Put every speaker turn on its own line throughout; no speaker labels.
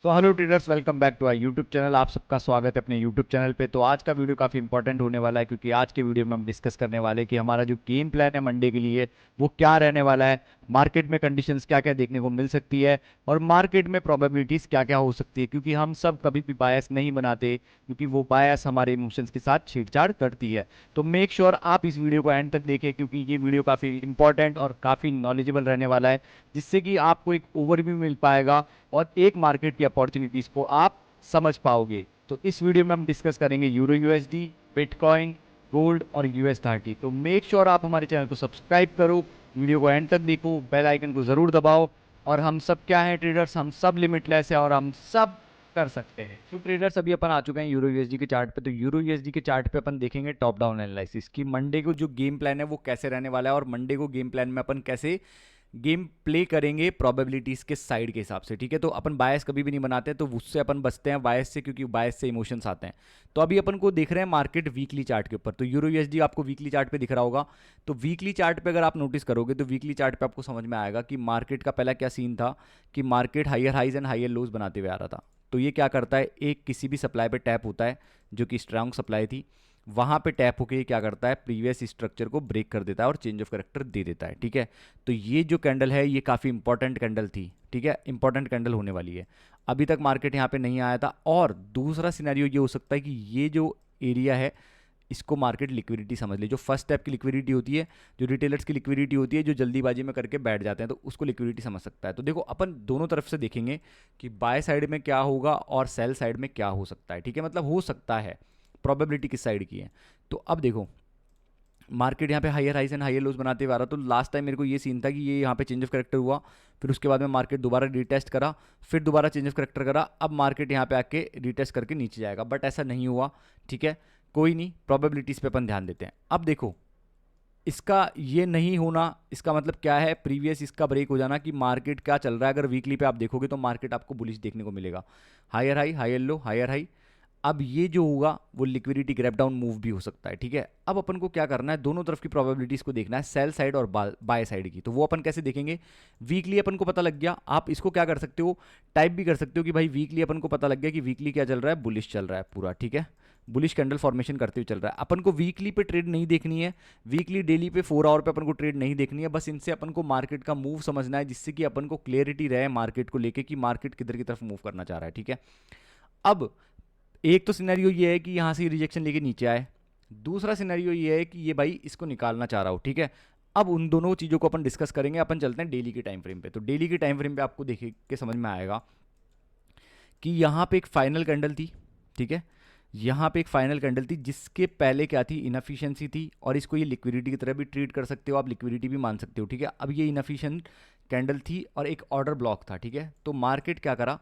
तो hello traders, welcome back to our YouTube channel. आप सबका स्वागत है अपने यूट्यूब चैनल पे। तो आज का वीडियो काफ़ी इंपॉर्टेंट होने वाला है, क्योंकि आज के वीडियो में हम डिस्कस करने वाले हैं कि हमारा जो गेम प्लान है मंडे के लिए वो क्या रहने वाला है, मार्केट में कंडीशंस क्या क्या देखने को मिल सकती है और मार्केट में प्रोबेबिलिटीज़ क्या क्या हो सकती है। क्योंकि हम सब कभी भी बायस नहीं बनाते, क्योंकि वो बायस हमारे इमोशंस के साथ छेड़छाड़ करती है। तो मेक श्योर आप इस वीडियो को एंड तक देखें, क्योंकि ये वीडियो काफ़ी इंपॉर्टेंट और काफ़ी नॉलेजेबल रहने वाला है, जिससे कि आपको एक ओवरव्यू मिल पाएगा और एक मार्केट की अपॉर्चुनिटीज को आप समझ पाओगे। तो इस वीडियो में हम डिस्कस करेंगे यूरो यूएसडी, बिटकॉइन, गोल्ड और US30। तो मेक श्योर आप हमारे चैनल को सब्सक्राइब करो, वीडियो को एंड तक देखो, बेल आइकन को जरूर दबाओ। और हम सब क्या है ट्रेडर्स, हम सब लिमिटलेस है और हम सब कर सकते हैं। तो ट्रेडर्स अभी अपन आ चुके हैं यूरो यूएसडी के चार्ट पे। तो यूरो यूएसडी के चार्ट पे अपन देखेंगे टॉप डाउन एनालिसिस की मंडे को जो गेम प्लान है वो कैसे रहने वाला है, और मंडे को गेम प्लान में अपन कैसे गेम प्ले करेंगे प्रोबेबिलिटीज के साइड के हिसाब से। ठीक है, तो अपन बायस कभी भी नहीं बनाते, तो उससे अपन बचते हैं बायस से, क्योंकि बायस से इमोशंस आते हैं। तो अभी अपन को देख रहे हैं मार्केट वीकली चार्ट के ऊपर। तो यूरो यूएसडी आपको वीकली चार्ट पे दिख रहा होगा। तो वीकली चार्ट पे अगर आप नोटिस करोगे तो वीकली चार्ट पे आपको समझ में आएगा कि मार्केट का पहला क्या सीन था, कि market higher highs and higher lows बनाते हुए आ रहा था। तो ये क्या करता है, एक किसी भी सप्लाई पे टैप होता है जो कि स्ट्रांग सप्लाई थी, वहां पे टैप होके ये क्या करता है, प्रीवियस स्ट्रक्चर को ब्रेक कर देता है और चेंज ऑफ करेक्टर दे देता है। ठीक है, तो ये जो कैंडल है ये काफ़ी इंपॉर्टेंट कैंडल थी। ठीक है, इंपॉर्टेंट कैंडल होने वाली है। अभी तक मार्केट यहाँ पे नहीं आया था। और दूसरा सिनेरियो ये हो सकता है कि ये जो एरिया है इसको मार्केट लिक्विडिटी समझ ले। जो फर्स्ट स्टेप की लिक्विडिटी होती है, जो रिटेलर्स की लिक्विडिटी होती है, जो जल्दीबाजी में करके बैठ जाते हैं, तो उसको लिक्विडिटी समझ सकता है। तो देखो अपन दोनों तरफ से देखेंगे कि बाय साइड में क्या होगा और सेल साइड में क्या हो सकता है। ठीक है, मतलब हो सकता है, प्रोबेबिलिटी किस साइड की है। तो अब देखो मार्केट यहाँ पे higher highs and higher lows बनाते हुए आ रहा। तो लास्ट टाइम मेरे को ये सीन था कि ये यहाँ पे चेंज ऑफ करेक्टर हुआ, फिर उसके बाद में मार्केट दोबारा रिटेस्ट करा, फिर दोबारा चेंज ऑफ करेक्टर करा, अब मार्केट यहाँ पे आके रिटेस्ट करके नीचे जाएगा, बट ऐसा नहीं हुआ। ठीक है, कोई नहीं, प्रोबेबिलिटीज पे अपन ध्यान देते हैं। अब देखो इसका ये नहीं होना, इसका मतलब क्या है, प्रीवियस इसका ब्रेक हो जाना, कि मार्केट क्या चल रहा है। अगर वीकली पे आप देखोगे तो मार्केट आपको बुलिश देखने को मिलेगा, higher high higher low higher high. अब ये जो होगा वो लिक्विडिटी ग्रैप डाउन मूव भी हो सकता है। ठीक है, अब अपन को क्या करना है, दोनों तरफ की प्रोबेबिलिटीज को देखना है, सेल साइड और बाय साइड की। तो वो अपन कैसे देखेंगे, वीकली अपन को पता लग गया। आप इसको क्या कर सकते हो, टाइप भी कर सकते हो कि भाई वीकली अपन को पता लग गया कि वीकली क्या चल रहा है, बुलिश चल रहा है पूरा। ठीक है, बुलिश कैंडल फॉर्मेशन करते हुए चल रहा है। अपन को वीकली पे ट्रेड नहीं देखनी है, वीकली डेली पे 4 आवर पे अपन को ट्रेड नहीं देखनी है। बस इनसे अपन को मार्केट का मूव समझना है, जिससे कि अपन को क्लियरिटी रहे मार्केट को लेके कि मार्केट किधर की तरफ मूव करना चाह रहा है। ठीक है, अब एक तो सिनेरियो ये है कि यहाँ से रिजेक्शन लेके नीचे आए, दूसरा सिनेरियो ये है कि ये भाई इसको निकालना चाह रहा हो। ठीक है, अब उन दोनों चीज़ों को अपन डिस्कस करेंगे। अपन चलते हैं डेली के टाइम फ्रेम पे। तो डेली के टाइम फ्रेम पे आपको देख के समझ में आएगा कि यहाँ पे एक फाइनल कैंडल थी। ठीक है, यहाँ पे एक फाइनल कैंडल थी जिसके पहले क्या थी, इनफिशिएंसी थी, और इसको ये लिक्विडिटी की तरह भी ट्रीट कर सकते हो आप, लिक्विडिटी भी मान सकते हो। ठीक है, अब ये इनफिशिएंट कैंडल थी और एक ऑर्डर ब्लॉक था। ठीक है, तो मार्केट क्या करा,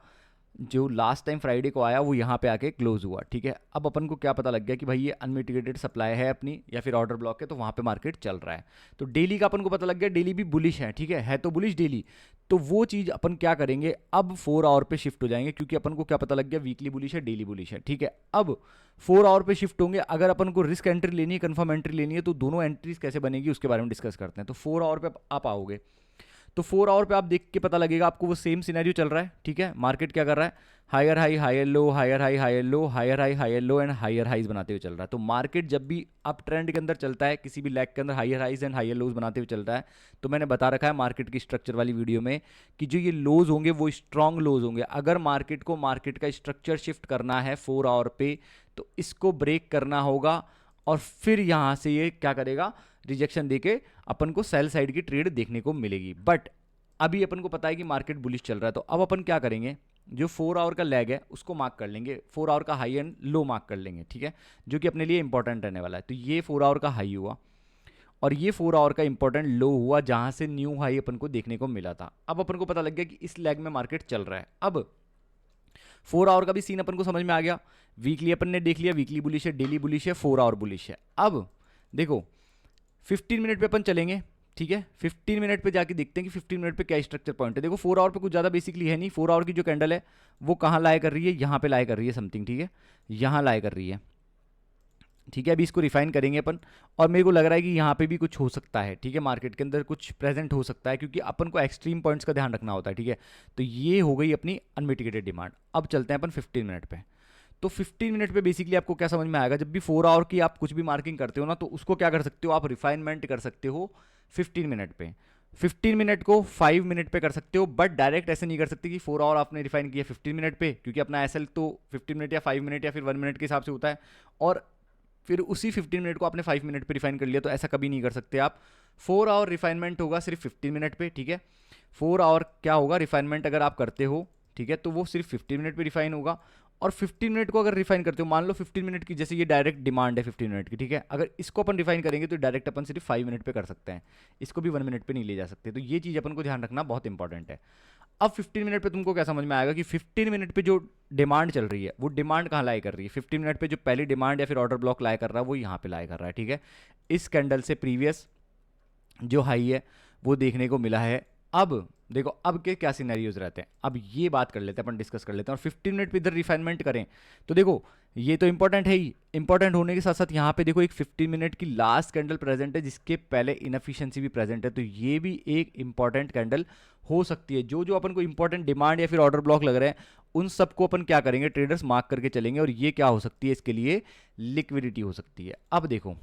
जो लास्ट टाइम फ्राइडे को आया वो यहाँ पे आके क्लोज हुआ। ठीक है, अब अपन को क्या पता लग गया कि भाई ये अनमिटिगेटेड सप्लाई है अपनी, या फिर ऑर्डर ब्लॉक है, तो वहाँ पे मार्केट चल रहा है। तो डेली का अपन को पता लग गया, डेली भी बुलिश है। ठीक है तो बुलिश डेली। तो वो चीज़ अपन क्या करेंगे, अब 4 आवर पे शिफ्ट हो जाएंगे, क्योंकि अपन को क्या पता लग गया, वीकली बुलिश है, डेली बुलिश है। ठीक है, अब 4 आवर पे शिफ्ट होंगे। अगर अपन को रिस्क एंट्री लेनी है, कंफर्म एंट्री लेनी है, तो दोनों एंट्रीज कैसे बनेगी उसके बारे में डिस्कस करते हैं। तो 4 आवर पे आप आओगे, तो 4 आवर पे आप देख के पता लगेगा आपको वो सेम सिनेरियो चल रहा है। ठीक है, मार्केट क्या कर रहा है, higher high higher low higher high higher low higher high higher low and higher highs बनाते हुए चल रहा है। तो मार्केट जब भी अप ट्रेंड के अंदर चलता है, किसी भी लैग के अंदर higher highs and higher lows बनाते हुए चलता है। तो मैंने बता रखा है मार्केट की स्ट्रक्चर वाली वीडियो में कि जो ये लोज होंगे वो स्ट्रांग लोज होंगे। अगर मार्केट को मार्केट का स्ट्रक्चर शिफ्ट करना है 4 आवर पे, तो इसको ब्रेक करना होगा, और फिर यहां से ये क्या करेगा, रिजेक्शन देके अपन को सेल साइड की ट्रेड देखने को मिलेगी। बट अभी अपन को पता है कि मार्केट बुलिश चल रहा है, तो अब अपन क्या करेंगे, जो 4 आवर का लैग है उसको मार्क कर लेंगे, 4 आवर का हाई एंड लो मार्क कर लेंगे। ठीक है, जो कि अपने लिए इंपॉर्टेंट रहने वाला है। तो ये 4 आवर का हाई हुआ और ये 4 आवर का इंपॉर्टेंट लो हुआ, जहां से न्यू हाई अपन को देखने को मिला था। अब अपन को पता लग गया कि इस लैग में मार्केट चल रहा है। अब 4 आवर का भी सीन अपन को समझ में आ गया। वीकली अपन ने देख लिया, वीकली बुलिश है, डेली बुलिश है, 4 आवर बुलिश है। अब देखो 15 मिनट पे अपन चलेंगे। ठीक है, 15 मिनट पे जाके देखते हैं कि 15 मिनट पे क्या स्ट्रक्चर पॉइंट है। देखो 4 आवर पे कुछ ज़्यादा बेसिकली है नहीं। 4 आवर की जो कैंडल है वो कहाँ लाए कर रही है, यहाँ पे लाए कर रही है समथिंग। ठीक है, यहाँ लाए कर रही है, ठीक है, अभी इसको रिफाइन करेंगे अपन। और मेरे को लग रहा है कि यहाँ पे भी कुछ हो सकता है, ठीक है, मार्केट के अंदर कुछ प्रेजेंट हो सकता है, क्योंकि अपन को एक्सट्रीम पॉइंट्स का ध्यान रखना होता है, ठीक है। तो ये हो गई अपनी अनमिटिगेटेड डिमांड। अब चलते हैं अपन 15 मिनट पे। तो 15 मिनट पे बेसिकली आपको क्या समझ में आएगा, जब भी 4 आवर की आप कुछ भी मार्किंग करते हो ना, तो उसको क्या कर सकते हो आप, रिफाइनमेंट कर सकते हो 15 मिनट पे। 15 मिनट को 5 मिनट पे कर सकते हो, बट डायरेक्ट ऐसे नहीं कर सकते कि 4 आवर आपने रिफाइन किया 15 मिनट पे, क्योंकि अपना एसएल तो 15 मिनट या 5 मिनट या फिर 1 मिनट के हिसाब से होता है, और फिर उसी 15 मिनट को आपने 5 मिनट पे रिफाइन कर लिया, तो ऐसा कभी नहीं कर सकते आप। 4 आवर रिफाइनमेंट होगा सिर्फ 15 मिनट पे, ठीक है। 4 आवर क्या होगा रिफाइनमेंट अगर आप करते हो, ठीक है, तो वो सिर्फ 15 मिनट पे रिफाइन होगा। और 15 मिनट को अगर रिफाइन करते हो, मान लो 15 मिनट की, जैसे ये डायरेक्ट डिमांड है 15 मिनट की, ठीक है, अगर इसको अपन रिफाइन करेंगे तो डायरेक्ट अपन सिर्फ 5 मिनट पे कर सकते हैं, इसको भी 1 मिनट पे नहीं ले जा सकते। तो ये चीज़ अपन को ध्यान रखना बहुत इंपॉर्टेंट है। अब 15 मिनट पे तुमको क्या समझ में आएगा कि 15 मिनट पे जो डिमांड चल रही है वो डिमांड कहाँ लाई कर रही है। 15 मिनट पे जो पहली डिमांड या फिर ऑर्डर ब्लॉक लाई कर रहा है वो यहाँ पे लाई कर रहा है, ठीक है। इस कैंडल से प्रीवियस जो हाई है वो देखने को मिला है। अब देखो अब के क्या सिनेरियोज रहते हैं, अब ये बात कर लेते हैं अपन, डिस्कस कर लेते हैं। और 15 मिनट पे इधर रिफाइनमेंट करें तो देखो ये तो इंपॉर्टेंट है ही, इंपॉर्टेंट होने के साथ साथ यहाँ पे देखो एक 15 मिनट की लास्ट कैंडल प्रेजेंट है जिसके पहले इनएफिशिएंसी भी प्रेजेंट है, तो ये भी एक इंपॉर्टेंट कैंडल हो सकती है। जो जो अपन को इंपॉर्टेंट डिमांड या फिर ऑर्डर ब्लॉक लग रहे हैं उन सबको अपन क्या करेंगे, ट्रेडर्स मार्क करके चलेंगे, और ये क्या हो सकती है, इसके लिए लिक्विडिटी हो सकती है। अब देखो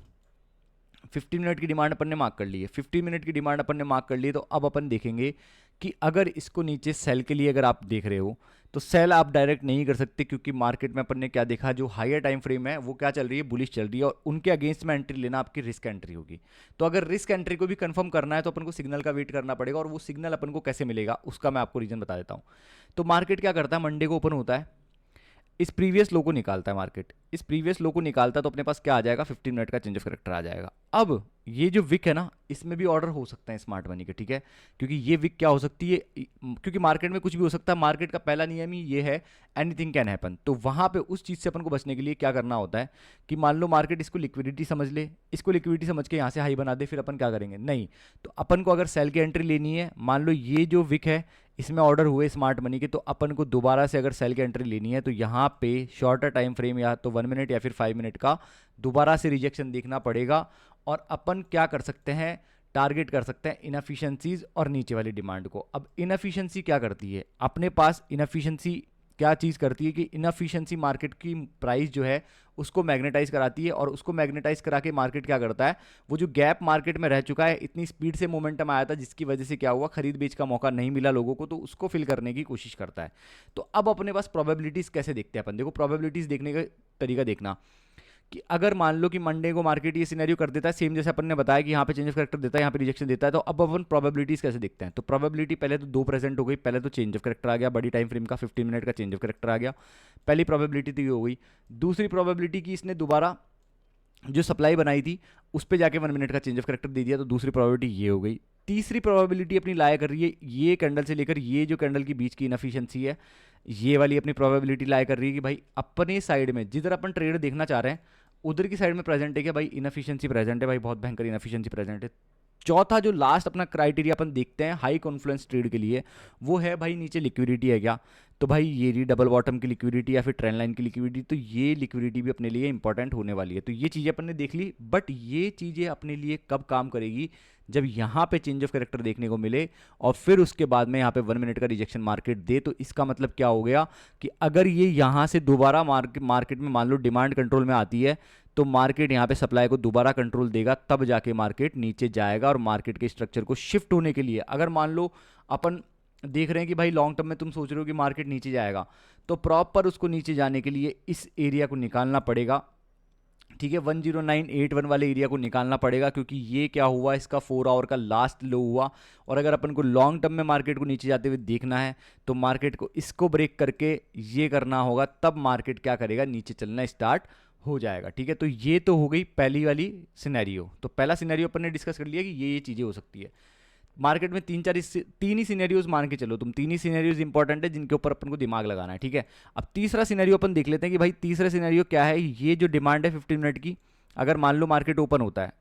15 मिनट की डिमांड अपन ने मार्क कर ली है, 15 मिनट की डिमांड अपन ने मार्क कर ली है, तो अब अपन देखेंगे कि अगर इसको नीचे सेल के लिए अगर आप देख रहे हो तो सेल आप डायरेक्ट नहीं कर सकते, क्योंकि मार्केट में अपन ने क्या देखा, जो हायर टाइम फ्रेम है वो क्या चल रही है, बुलिश चल रही है, और उनके अगेंस्ट में एंट्री लेना आपकी रिस्क एंट्री होगी। तो अगर रिस्क एंट्री को भी कंफर्म करना है तो अपन को सिग्नल का वेट करना पड़ेगा, और वो सिग्नल अपन को कैसे मिलेगा उसका मैं आपको रीजन बता देता हूँ। तो मार्केट क्या करता है, मंडे को ओपन होता है, इस प्रीवियस लो को निकालता है मार्केट, इस प्रीवियस लो को निकालता है, तो अपने पास क्या आ जाएगा, 15 मिनट का चेंज ऑफ कैरेक्टर आ जाएगा। अब ये जो विक है ना, इसमें भी ऑर्डर हो सकते हैं स्मार्ट मनी के, ठीक है, क्योंकि ये विक क्या हो सकती है, क्योंकि मार्केट में कुछ भी हो सकता है, मार्केट का पहला नियम ही ये है, एनीथिंग कैन हैपन। तो वहां पे उस चीज से अपन को बचने के लिए क्या करना होता है कि मान लो मार्केट इसको लिक्विडिटी समझ ले, इसको लिक्विडिटी समझ के यहाँ से हाई बना दे, फिर अपन क्या करेंगे, नहीं तो अपन को अगर सेल की एंट्री लेनी है, मान लो ये जो विक है इसमें ऑर्डर हुए स्मार्ट मनी के, तो अपन को दोबारा से अगर सेल की एंट्री लेनी है तो यहाँ पे शॉर्टर टाइम फ्रेम या तो 1 मिनट या फिर 5 मिनट का दोबारा से रिजेक्शन देखना पड़ेगा, और अपन क्या कर सकते हैं, टारगेट कर सकते हैं इनएफिशिएंसीज और नीचे वाली डिमांड को। अब इनएफिशिएंसी क्या करती है, अपने पास इनएफिशिएंसी क्या चीज़ करती है कि इनएफिशिएंसी मार्केट की प्राइस जो है उसको मैग्नेटाइज कराती है, और उसको मैग्नेटाइज करा के मार्केट क्या करता है, वो जो गैप मार्केट में रह चुका है, इतनी स्पीड से मोमेंटम आया था जिसकी वजह से क्या हुआ, खरीद बेच का मौका नहीं मिला लोगों को, तो उसको फिल करने की कोशिश करता है। तो अब अपने पास प्रोबेबिलिटीज़ कैसे देखते हैं अपन, देखो प्रोबेबिलिटीज़ देखने का तरीका देखना कि अगर मान लो कि मंडे को मार्केट ये सिनेरियो कर देता है सेम जैसे अपन ने बताया कि यहाँ पे चेंज ऑफ कैरेक्टर देता है, यहाँ पे रिजेक्शन देता है, तो अब अपन प्रोबेबिलिटीज कैसे देखते हैं। तो प्रोबेबिलिटी पहले तो दो प्रेजेंट हो गई, पहले तो चेंज ऑफ कैरेक्टर आ गया, बड़ी टाइम फ्रेम का 15 मिनट का चेंज ऑफ कैरेक्टर आ गया, पहली प्रोबेबिलिटी तो ये हो गई। दूसरी प्रोबेबिलिटी की इसने दोबारा जो सप्लाई बनाई थी उस पर जाके 1 मिनट का चेंज ऑफ कैरेक्टर दे दिया, तो दूसरी प्रोबेबिलिटी ये हो गई। तीसरी प्रोबेबिलिटी अपनी लाया कर रही है ये कैंडल से लेकर ये जो कैंडल की बीच की इनएफिशिएंसी है, ये वाली अपनी प्रोबेबिलिटी लाया कर रही है कि भाई अपने साइड में जिधर अपन ट्रेड देखना चाह रहे हैं उधर की साइड में प्रेजेंट है कि भाई इनएफिशिएंसी प्रेजेंट है, भाई बहुत भयंकर इनएफिशिएंसी प्रेजेंट है। चौथा जो लास्ट अपना क्राइटेरिया अपन देखते हैं हाई कॉन्फ्लुएंस ट्रेड के लिए, वो है भाई नीचे लिक्विडिटी है क्या, तो भाई ये रही डबल बॉटम की लिक्विडिटी या फिर ट्रेंड लाइन की लिक्विडिटी, तो ये लिक्विडिटी भी अपने लिए इंपॉर्टेंट होने वाली है। तो ये चीज़ें अपन ने देख ली, बट ये चीज़ें अपने लिए कब काम करेगी, जब यहाँ पे चेंज ऑफ कैरेक्टर देखने को मिले और फिर उसके बाद में यहाँ पे 1 मिनट का रिजेक्शन मार्केट दे। तो इसका मतलब क्या हो गया कि अगर ये यहाँ से दोबारा मार्केट में मान लो डिमांड कंट्रोल में आती है, तो मार्केट यहाँ पे सप्लाई को दोबारा कंट्रोल देगा, तब जाके मार्केट नीचे जाएगा। और मार्केट के स्ट्रक्चर को शिफ्ट होने के लिए अगर मान लो अपन देख रहे हैं कि भाई लॉन्ग टर्म में तुम सोच रहे हो कि मार्केट नीचे जाएगा, तो प्रॉपर उसको नीचे जाने के लिए इस एरिया को निकालना पड़ेगा, ठीक है, 10981 वाले एरिया को निकालना पड़ेगा, क्योंकि ये क्या हुआ, इसका 4 आवर का लास्ट लो हुआ। और अगर अपन को लॉन्ग टर्म में मार्केट को नीचे जाते हुए देखना है तो मार्केट को इसको ब्रेक करके ये करना होगा, तब मार्केट क्या करेगा, नीचे चलना स्टार्ट हो जाएगा। ठीक है, तो ये तो हो गई पहली वाली सिनेरियो। तो पहला सिनेरियो अपन ने डिस्कस कर लिया कि ये चीज़ें हो सकती है मार्केट में। तीन ही सिनेरियोज मान के चलो तुम, तीन ही सिनेरियोज इंपॉर्टेंट है जिनके ऊपर अपन को दिमाग लगाना है। ठीक है, अब तीसरा सिनेरियो अपन देख लेते हैं कि भाई तीसरा सिनेरियो क्या है। ये जो डिमांड है 15 मिनट की, अगर मान लो मार्केट ओपन होता है,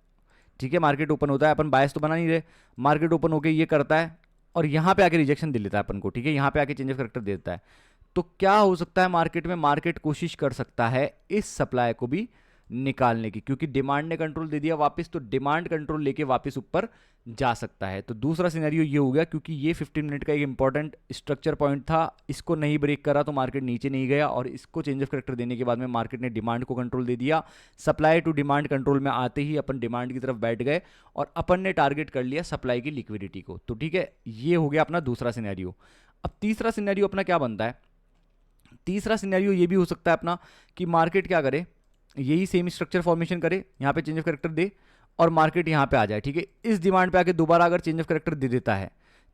ठीक है, मार्केट ओपन होता है, अपन बायस तो बना नहीं रहे, मार्केट ओपन होकर ये करता है और यहाँ पे आके रिजेक्शन दे लेता है अपन को, ठीक है, यहाँ पे आके चेंज ऑफ कैरेक्टर दे देता है, तो क्या हो सकता है मार्केट में, मार्केट कोशिश कर सकता है इस सप्लाई को भी निकालने की, क्योंकि डिमांड ने कंट्रोल दे दिया वापस, तो डिमांड कंट्रोल लेके वापस ऊपर जा सकता है। तो दूसरा सिनेरियो ये हो गया, क्योंकि ये 15 मिनट का एक इंपॉर्टेंट स्ट्रक्चर पॉइंट था, इसको नहीं ब्रेक करा तो मार्केट नीचे नहीं गया, और इसको चेंज ऑफ करेक्टर देने के बाद में मार्केट ने डिमांड को कंट्रोल दे दिया। सप्लाई टू डिमांड कंट्रोल में आते ही अपन डिमांड की तरफ बैठ गए और अपन ने टारगेट कर लिया सप्लाई की लिक्विडिटी को। तो ठीक है, ये हो गया अपना दूसरा सिनेरियो। अब तीसरा सिनेरियो अपना क्या बनता है? तीसरा सिनेरियो ये भी हो सकता है अपना कि मार्केट क्या करे, यही सेम स्ट्रक्चर फॉर्मेशन करे, यहाँ पे चेंज ऑफ करेक्टर दे और मार्केट यहाँ पे आ जाए। ठीक है, इस डिमांड पे आके दोबारा अगर चेंज ऑफ करेक्टर दे देता है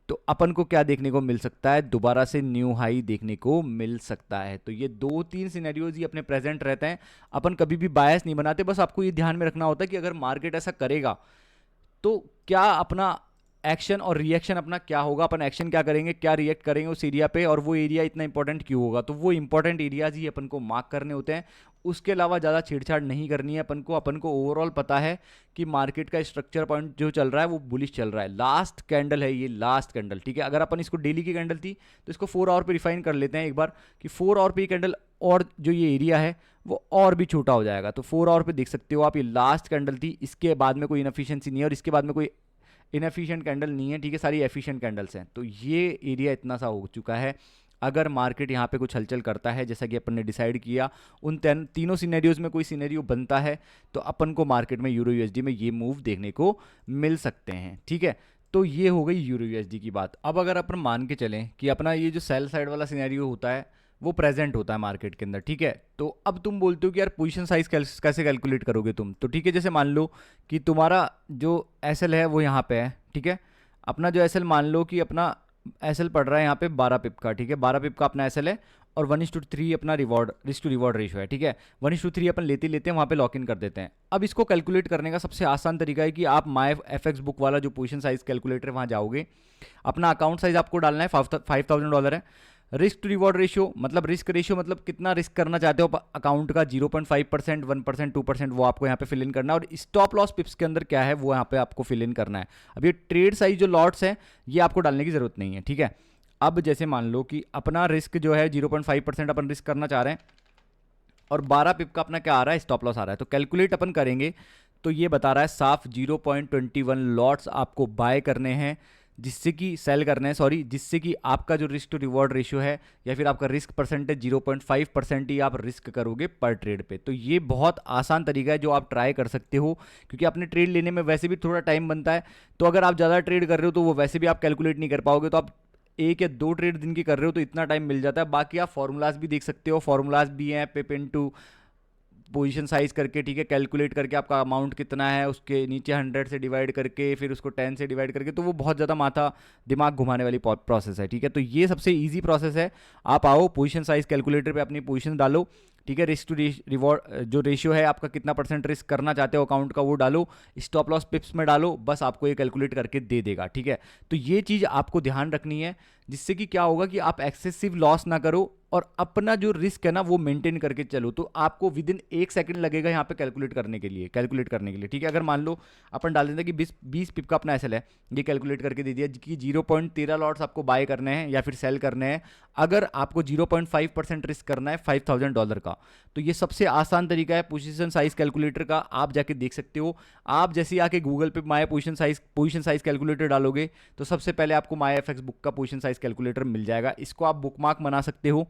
तो अपन को क्या देखने को मिल सकता है? दोबारा से न्यू हाई देखने को मिल सकता है। तो ये 2-3 सिनेरियोज ही अपने प्रेजेंट रहते हैं। अपन कभी भी बायस नहीं बनाते, बस आपको ये ध्यान में रखना होता है कि अगर मार्केट ऐसा करेगा तो क्या अपना एक्शन और रिएक्शन अपना क्या होगा, अपन एक्शन क्या करेंगे, क्या रिएक्ट करेंगे उस एरिया पे, और वो एरिया इतना इंपॉर्टेंट क्यों होगा। तो वो इंपॉर्टेंट एरियाज ही अपन को मार्क करने होते हैं, उसके अलावा ज़्यादा छेड़छाड़ नहीं करनी है अपन को ओवरऑल पता है कि मार्केट का स्ट्रक्चर पॉइंट जो चल रहा है वो बुलिश चल रहा है। लास्ट कैंडल है ये, लास्ट कैंडल। ठीक है, अगर अपन इसको डेली की कैंडल थी तो इसको 4 आवर पे रिफाइन कर लेते हैं एक बार कि 4 आवर पे ये कैंडल और जो ये एरिया है वो और भी छोटा हो जाएगा। तो 4 आवर पे देख सकते हो आप, ये लास्ट कैंडल थी, इसके बाद में कोई इनएफिशिएंसी नहीं है और इसके बाद में कोई इनएफिशिएंट कैंडल नहीं है। ठीक है, सारी एफिशिएंट कैंडल्स हैं। तो ये एरिया इतना सा हो चुका है। अगर मार्केट यहाँ पे कुछ हलचल करता है जैसा कि अपन ने डिसाइड किया, उन तीनों सिनेरियोज में कोई सिनेरियो बनता है तो अपन को मार्केट में यूरो यूएसडी में ये मूव देखने को मिल सकते हैं। ठीक है, तो ये हो गई यूरो यूएसडी की बात। अब अगर अपन मान के चलें कि अपना ये जो सेल साइड वाला सिनेरियो होता है वो प्रेजेंट होता है मार्केट के अंदर। ठीक है, तो अब तुम बोलते हो कि यार पोजीशन साइज कैसे कैलकुलेट करोगे तुम? तो ठीक है, जैसे मान लो कि तुम्हारा जो एसएल है वो यहाँ पे है। ठीक है, अपना जो एसएल मान लो कि अपना एसएल पड़ रहा है यहाँ पे 12 पिप का। ठीक है, 12 पिप का अपना एसएल है और 1:3 अपना रिस्क टू रिवॉर्ड रेशियो है। ठीक है, 1:3 अपन लेते लेते हैं वहाँ पे लॉक इन कर देते हैं। अब इसको कैलकुलेट करने का सबसे आसान तरीका है कि आप माई एफएक्स बुक वाला जो पोजीशन साइज कैलकुलेटर है वहाँ जाओगे, अपना अकाउंट साइज आपको डालना है, $5,000 है। रिस्क टू रिवॉर्ड रेशियो मतलब रिस्क रेशियो मतलब कितना रिस्क करना चाहते हो अकाउंट का, 0.5%, 1%, 2%, वो आपको यहाँ पे फिल इन करना है। और स्टॉप लॉस पिप्स के अंदर क्या है वो यहाँ पे आपको फिल इन करना है। अब ये ट्रेड साइज जो लॉट्स है ये आपको डालने की जरूरत नहीं है। ठीक है, अब जैसे मान लो कि अपना रिस्क जो है 0.5% अपन रिस्क करना चाह रहे हैं और 12 पिप का अपना क्या आ रहा है, स्टॉप लॉस आ रहा है। तो कैलकुलेट अपन करेंगे तो ये बता रहा है साफ 0.21 लॉट्स आपको बाय करने हैं, जिससे कि सेल करना है, सॉरी, जिससे कि आपका जो रिस्क टू रिवॉर्ड रेशियो है या फिर आपका रिस्क परसेंटेज 0.5% ही आप रिस्क करोगे पर ट्रेड पे। तो ये बहुत आसान तरीका है जो आप ट्राई कर सकते हो, क्योंकि अपने ट्रेड लेने में वैसे भी थोड़ा टाइम बनता है। तो अगर आप ज़्यादा ट्रेड कर रहे हो तो वो वैसे भी आप कैलकुलेट नहीं कर पाओगे, तो आप 1 या 2 ट्रेड दिन की कर रहे हो तो इतना टाइम मिल जाता है। बाकी आप फॉर्मूलाज भी देख सकते हो, फॉर्मूलाज भी हैं, पिप इनटू पोजीशन साइज करके। ठीक है, कैलकुलेट करके आपका अमाउंट कितना है उसके नीचे 100 से डिवाइड करके फिर उसको 10 से डिवाइड करके, तो वो बहुत ज़्यादा माथा दिमाग घुमाने वाली प्रोसेस है। ठीक है, तो ये सबसे इजी प्रोसेस है। आप आओ पोजीशन साइज कैलकुलेटर पे अपनी पोजीशन डालो। ठीक है, रिस्क टू रिवॉर्ड जो रेशियो है आपका कितना परसेंट रिस्क करना चाहते हो अकाउंट का वो डालो, स्टॉप लॉस पिप्स में डालो, बस आपको ये कैलकुलेट करके दे देगा। ठीक है, तो ये चीज़ आपको ध्यान रखनी है, जिससे कि क्या होगा कि आप एक्सेसिव लॉस ना करो और अपना जो रिस्क है ना वो मेंटेन करके चलो। तो आपको विद इन 1 सेकंड लगेगा यहाँ पे कैलकुलेट करने के लिए। ठीक है, अगर मान लो अपन डाल देते हैं कि 20 पिप का अपना एसएल है, ये कैलकुलेट करके दे दिया कि 0.13 लॉट्स आपको बाय करने हैं या फिर सेल करने हैं। अगर आपको 0.5% रिस्क करना है $5,000 का, तो ये सबसे आसान तरीका है पोजीशन साइज कैलकुलेटर का, आप जाके देख सकते हो। आप जैसे आके गूगल पे माय पोजीशन साइज कैलकुलेटर डालोगे तो सबसे पहले आपको माय एफएक्स बुक का पोजीशन साइज कैलकुलेटर मिल जाएगा। इसको आप बुकमार्क बना सकते हो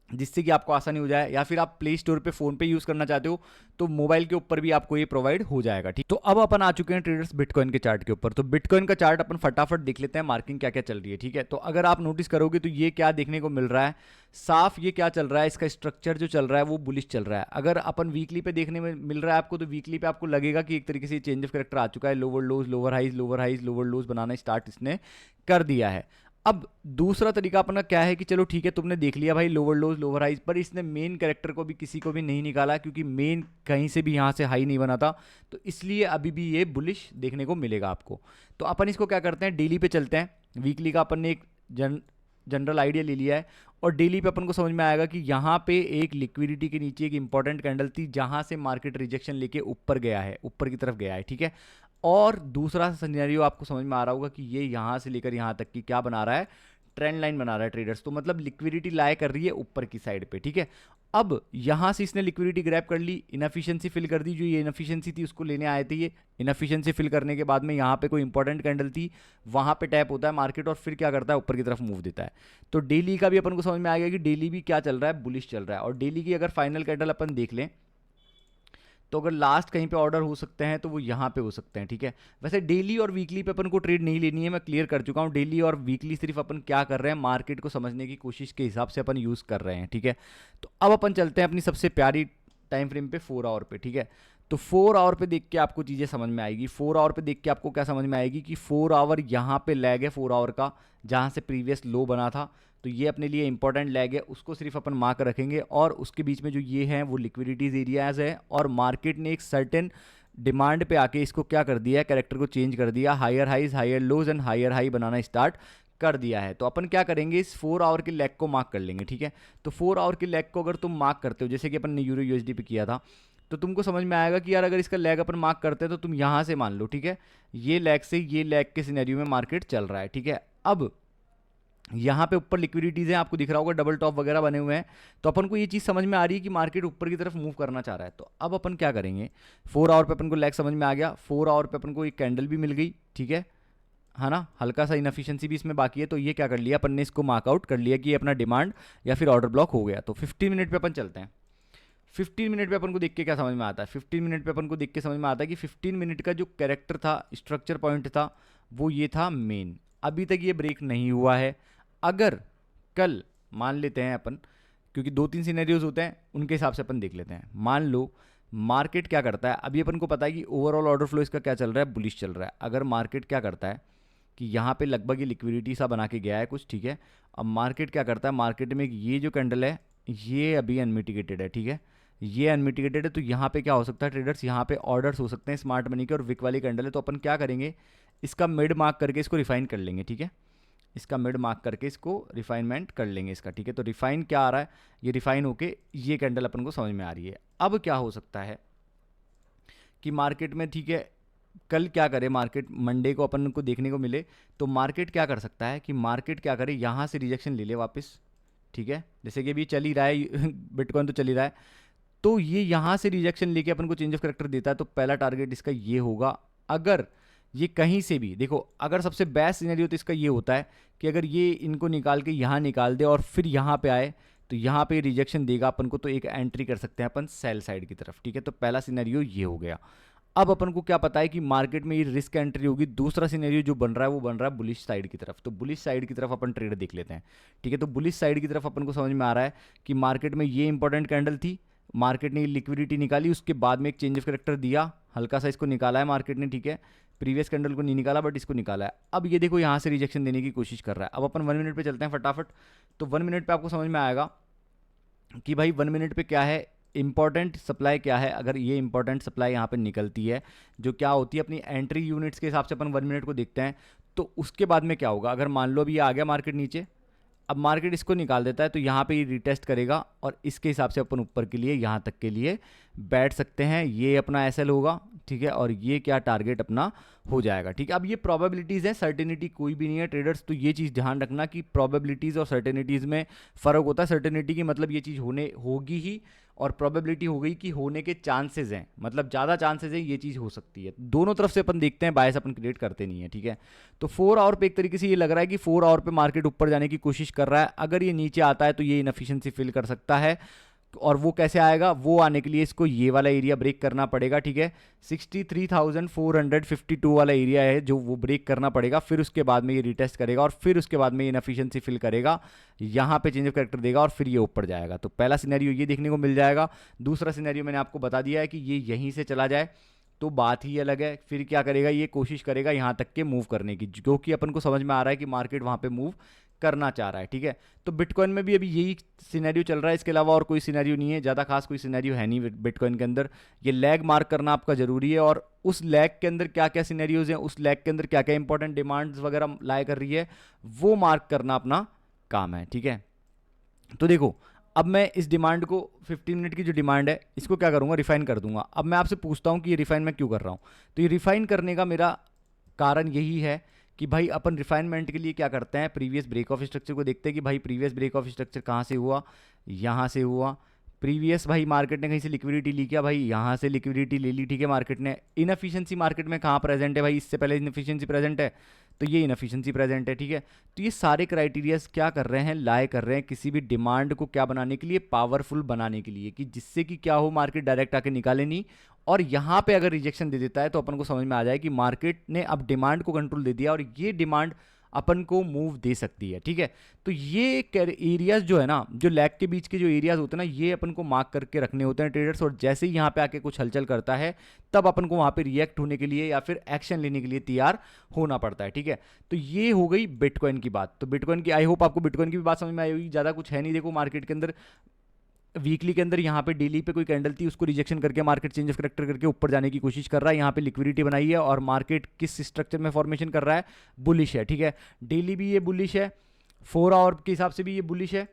जिससे कि आपको आसानी हो जाए, या फिर आप प्ले स्टोर पे फोन पे यूज करना चाहते हो तो मोबाइल के ऊपर भी आपको ये प्रोवाइड हो जाएगा। ठीक, तो अब अपन आ चुके हैं ट्रेडर्स बिटकॉइन के चार्ट के ऊपर। तो बिटकॉइन का चार्ट अपन फटाफट देख लेते हैं, मार्किंग क्या क्या चल रही है। ठीक है, तो अगर आप नोटिस करोगे तो ये क्या देखने को मिल रहा है, साफ ये क्या चल रहा है, इसका स्ट्रक्चर जो चल रहा है वो बुलिश चल रहा है। अगर अपन वीकली पे देखने में मिल रहा है आपको, तो वीकली पे आपको लगेगा कि एक तरीके से चेंज ऑफ कैरेक्टर आ चुका है, lower lows lower highs lower highs lower lows बनाना स्टार्ट इसने कर दिया है। अब दूसरा तरीका अपना क्या है कि चलो ठीक है, तुमने देख लिया भाई लोअर लोज लोअर हाइज, पर इसने मेन कैरेक्टर को भी किसी को भी नहीं निकाला, क्योंकि मेन कहीं से भी यहाँ से हाई नहीं बना था, तो इसलिए अभी भी ये बुलिश देखने को मिलेगा आपको। तो अपन इसको क्या करते हैं, डेली पे चलते हैं। वीकली का अपन ने एक जनरल आइडिया ले लिया है और डेली पे अपन को समझ में आएगा कि यहाँ पे एक लिक्विडिटी के नीचे एक इंपॉर्टेंट कैंडल थी जहाँ से मार्केट रिजेक्शन लेके ऊपर गया है, ऊपर की तरफ गया है। ठीक है, और दूसरा सिनेरियो आपको समझ में आ रहा होगा कि ये यहाँ से लेकर यहाँ तक की क्या बना रहा है, ट्रेंड लाइन बना रहा है ट्रेडर्स, तो मतलब लिक्विडिटी लाई कर रही है ऊपर की साइड पे, ठीक है। अब यहां से इसने लिक्विडिटी ग्रैब कर ली, इनएफिशिएंसी फिल कर दी, जो ये इनएफिशिएंसी थी उसको लेने आए थे ये। इनएफिशिएंसी फिल करने के बाद में यहाँ पे कोई इंपॉर्टेंट कैंडल थी, वहां पे टैप होता है मार्केट और फिर क्या करता है, ऊपर की तरफ मूव देता है। तो डेली का भी अपन को समझ में आ गया कि डेली भी क्या चल रहा है, बुलिश चल रहा है। और डेली की अगर फाइनल कैंडल अपन देख लें तो अगर लास्ट कहीं पे ऑर्डर हो सकते हैं तो वो यहाँ पे हो सकते हैं, ठीक है। वैसे डेली और वीकली पे अपन को ट्रेड नहीं लेनी है, मैं क्लियर कर चुका हूँ। डेली और वीकली सिर्फ अपन क्या कर रहे हैं, मार्केट को समझने की कोशिश के हिसाब से अपन यूज़ कर रहे हैं, ठीक है। तो अब अपन चलते हैं अपनी सबसे प्यारी टाइम फ्रेम पे 4 आवर पे, ठीक है। तो 4 आवर पे देख के आपको चीज़ें समझ में आएगी। 4 आवर पे देख के आपको क्या समझ में आएगी कि 4 आवर यहाँ पे लैग है 4 आवर का, जहाँ से प्रीवियस लो बना था। तो ये अपने लिए इंपॉर्टेंट लैग है, उसको सिर्फ अपन मार्क रखेंगे। और उसके बीच में जो ये हैं वो लिक्विडिटीज एरियाज है, और मार्केट ने एक सर्टेन डिमांड पे आके इसको क्या कर दिया है, कैरेक्टर को चेंज कर दिया, higher highs higher lows and higher high बनाना स्टार्ट कर दिया है। तो अपन क्या करेंगे, इस 4 आवर के लेग को मार्क कर लेंगे, ठीक है। तो 4 आवर के लेग को अगर तुम मार्क करते हो, जैसे कि अपन ने यूरो यूएसडी पे किया था, तो तुमको समझ में आएगा कि यार अगर इसका लेग अपन मार्क करते हैं तो तुम यहाँ से मान लो, ठीक है, ये लेग से ये लेग के सिनेरियो में मार्केट चल रहा है, ठीक है। अब यहाँ पे ऊपर लिक्विडिटीज हैं, आपको दिख रहा होगा डबल टॉप वगैरह बने हुए हैं। तो अपन को ये चीज़ समझ में आ रही है कि मार्केट ऊपर की तरफ मूव करना चाह रहा है। तो अब अपन क्या करेंगे, 4 आवर पे अपन को लेग समझ में आ गया, 4 आवर पे अपन को एक कैंडल भी मिल गई, ठीक है ना। हल्का सा इनएफिशिएंसी भी इसमें बाकी है, तो ये क्या कर लिया अपन ने, इसको मार्कआउट कर लिया कि ये अपना डिमांड या फिर ऑर्डर ब्लॉक हो गया। तो 15 मिनट पे अपन चलते हैं। 15 मिनट पे अपन को देख के क्या समझ में आता है, 15 मिनट पे अपन को देख के समझ में आता है कि 15 मिनट का जो कैरेक्टर था, स्ट्रक्चर पॉइंट था, वो ये था मेन। अभी तक ये ब्रेक नहीं हुआ है। अगर कल मान लेते हैं अपन, क्योंकि 2-3 सिनेरियोज होते हैं, उनके हिसाब से अपन देख लेते हैं। मान लो मार्केट क्या करता है, अभी अपन को पता है कि ओवरऑल ऑर्डर फ्लो इसका क्या चल रहा है, बुलिश चल रहा है। अगर मार्केट क्या करता है कि यहाँ पे लगभग ये लिक्विडिटी सा बना के गया है कुछ, ठीक है। अब मार्केट क्या करता है, मार्केट में ये जो कैंडल है ये अभी अनमिटिगेटेड है, ठीक है, ये अनमिटिगेटेड है। तो यहाँ पे क्या हो सकता है ट्रेडर्स, यहाँ पे ऑर्डर्स हो सकते हैं स्मार्ट मनी के, और विक वाली कैंडल है। तो अपन क्या करेंगे, इसका मिड मार्क करके इसको रिफाइन कर लेंगे, ठीक है। इसका मिड मार्क करके इसको रिफाइनमेंट कर लेंगे इसका, ठीक है। तो रिफाइन क्या आ रहा है, ये रिफाइन होके ये कैंडल अपन को समझ में आ रही है। अब क्या हो सकता है कि मार्केट में, ठीक है, कल क्या करे मार्केट, मंडे को अपन को देखने को मिले, तो मार्केट क्या कर सकता है कि मार्केट क्या करे, यहाँ से रिजेक्शन ले ले वापस, ठीक है। जैसे कि अभी चल ही रहा है बिटकॉइन तो चल ही रहा है, तो ये यहाँ से रिजेक्शन लेके अपन को चेंज ऑफ करेक्टर देता है। तो पहला टारगेट इसका ये होगा। अगर ये कहीं से भी देखो, अगर सबसे बेस्ट सिनेरियो तो इसका ये होता है कि अगर ये इनको निकाल के यहाँ निकाल दे और फिर यहाँ पे आए, तो यहाँ पे रिजेक्शन देगा अपन को, तो एक एंट्री कर सकते हैं अपन सेल साइड की तरफ, ठीक है। तो पहला सिनेरियो ये हो गया। अब अपन को क्या पता है कि मार्केट में ये रिस्क एंट्री होगी। दूसरा सिनेरियो जो बन रहा है वो बन रहा है बुलिश साइड की तरफ। तो बुलिश साइड की तरफ अपन ट्रेड देख लेते हैं, ठीक है। तो बुलिश साइड की तरफ अपन को समझ में आ रहा है कि मार्केट में ये इंपॉर्टेंट कैंडल थी, मार्केट ने लिक्विडिटी निकाली, उसके बाद में एक चेंज ऑफ करेक्टर दिया, हल्का सा इसको निकाला है मार्केट ने, ठीक है। प्रीवियस कैंडल को नहीं निकाला बट इसको निकाला है। अब ये देखो यहाँ से रिजेक्शन देने की कोशिश कर रहा है। अब अपन 1 मिनट पे चलते हैं फटाफट। तो 1 मिनट पे आपको समझ में आएगा कि भाई 1 मिनट पे क्या है, इंपॉर्टेंट सप्लाई क्या है। अगर ये इंपॉर्टेंट सप्लाई यहाँ पे निकलती है, जो क्या होती है अपनी एंट्री यूनिट्स के हिसाब से अपन 1 मिनट को देखते हैं, तो उसके बाद में क्या होगा। अगर मान लो अभी ये आ गया मार्केट नीचे, अब मार्केट इसको निकाल देता है, तो यहाँ पे ये रिटेस्ट करेगा और इसके हिसाब से अपन ऊपर के लिए यहाँ तक के लिए बैठ सकते हैं। ये अपना एसएल होगा, ठीक है, और ये क्या टारगेट अपना हो जाएगा, ठीक है। अब ये प्रोबेबिलिटीज़ है, सर्टेनिटी कोई भी नहीं है ट्रेडर्स। तो ये चीज़ ध्यान रखना कि प्रोबेबिलिटीज़ और सर्टेनिटीज़ में फ़र्क होता है। सर्टेनिटी की मतलब ये चीज़ होगी ही, और प्रोबेबिलिटी हो गई कि होने के चांसेस हैं, मतलब ज़्यादा चांसेस हैं ये चीज़ हो सकती है। दोनों तरफ से अपन देखते हैं, बायस अपन क्रिएट करते नहीं है, ठीक है। तो 4 आवर पे एक तरीके से ये लग रहा है कि 4 आवर पे मार्केट ऊपर जाने की कोशिश कर रहा है। अगर ये नीचे आता है तो ये इनएफिशिएंसी फिल कर सकता है, और वो कैसे आएगा, वो आने के लिए इसको ये वाला एरिया ब्रेक करना पड़ेगा, ठीक है। 63,452 वाला एरिया है जो वो ब्रेक करना पड़ेगा। फिर उसके बाद में ये रिटेस्ट करेगा, और फिर उसके बाद में ये इनएफिशिएंसी फिल करेगा, यहाँ पे चेंज ऑफ कैरेक्टर देगा, और फिर ये ऊपर जाएगा। तो पहला सिनेरियो ये देखने को मिल जाएगा। दूसरा सिनेरियो मैंने आपको बता दिया है कि ये यहीं से चला जाए तो बात ही अलग है। फिर क्या करेगा, ये कोशिश करेगा यहाँ तक के मूव करने की, जो कि अपन को समझ में आ रहा है कि मार्केट वहाँ पे मूव करना चाह रहा है, ठीक है। तो बिटकॉइन में भी अभी यही सिनेरियो चल रहा है, इसके अलावा और कोई सिनेरियो नहीं है, ज़्यादा खास कोई सिनेरियो है नहीं बिटकॉइन के अंदर। ये लैग मार्क करना आपका ज़रूरी है, और उस लैग के अंदर क्या क्या सिनेरियोज हैं, उस लैग के अंदर क्या क्या इंपॉर्टेंट डिमांड्स वगैरह लाए कर रही है, वो मार्क करना अपना काम है, ठीक है। तो देखो, अब मैं इस डिमांड को 15 मिनट की जो डिमांड है इसको क्या करूँगा, रिफाइन कर दूंगा। अब मैं आपसे पूछता हूँ कि ये रिफाइन मैं क्यों कर रहा हूँ। तो ये रिफाइन करने का मेरा कारण यही है कि भाई अपन रिफाइनमेंट के लिए क्या करते हैं, प्रीवियस ब्रेक ऑफ स्ट्रक्चर को देखते हैं कि भाई प्रीवियस ब्रेक ऑफ स्ट्रक्चर कहाँ से हुआ, यहाँ से हुआ। प्रीवियस भाई मार्केट ने कहीं से लिक्विडिटी ली क्या, भाई यहाँ से लिक्विडिटी ले ली, ठीक है। मार्केट ने इनएफिशिएंसी मार्केट में कहाँ प्रेजेंट है भाई, इससे पहले इनएफिशिएंसी प्रेजेंट है, तो ये इनएफिशिएंसी प्रेजेंट है, ठीक है। तो ये सारे क्राइटेरियाज क्या कर रहे हैं, लाए कर रहे हैं किसी भी डिमांड को क्या बनाने के लिए, पावरफुल बनाने के लिए, कि जिससे कि क्या हो, मार्केट डायरेक्ट आके निकाले नहीं। और यहाँ पे अगर रिजेक्शन दे देता है तो अपन को समझ में आ जाए कि मार्केट ने अब डिमांड को कंट्रोल दे दिया और ये डिमांड अपन को मूव दे सकती है, ठीक है। तो ये एरियाज जो है ना, जो लैग के बीच के जो एरियाज होते हैं ना, ये अपन को मार्क करके रखने होते हैं ट्रेडर्स। और जैसे ही यहाँ पे आके कुछ हलचल करता है तब अपन को वहाँ पे रिएक्ट होने के लिए या फिर एक्शन लेने के लिए तैयार होना पड़ता है, ठीक है। तो ये हो गई बिटकॉइन की बात। तो बिटकॉइन की, आई होप आपको बिटकॉइन की भी बात समझ में आई होगी। ज़्यादा कुछ है नहीं, देखो मार्केट के अंदर वीकली के अंदर यहाँ पे डेली पे कोई कैंडल थी, उसको रिजेक्शन करके मार्केट चेंज ऑफ करेक्टर करके ऊपर जाने की कोशिश कर रहा है। यहाँ पे लिक्विडिटी बनाई है और मार्केट किस स्ट्रक्चर में फॉर्मेशन कर रहा है, बुलिश है, ठीक है। डेली भी ये बुलिश है, 4 आवर के हिसाब से भी ये बुलिश है,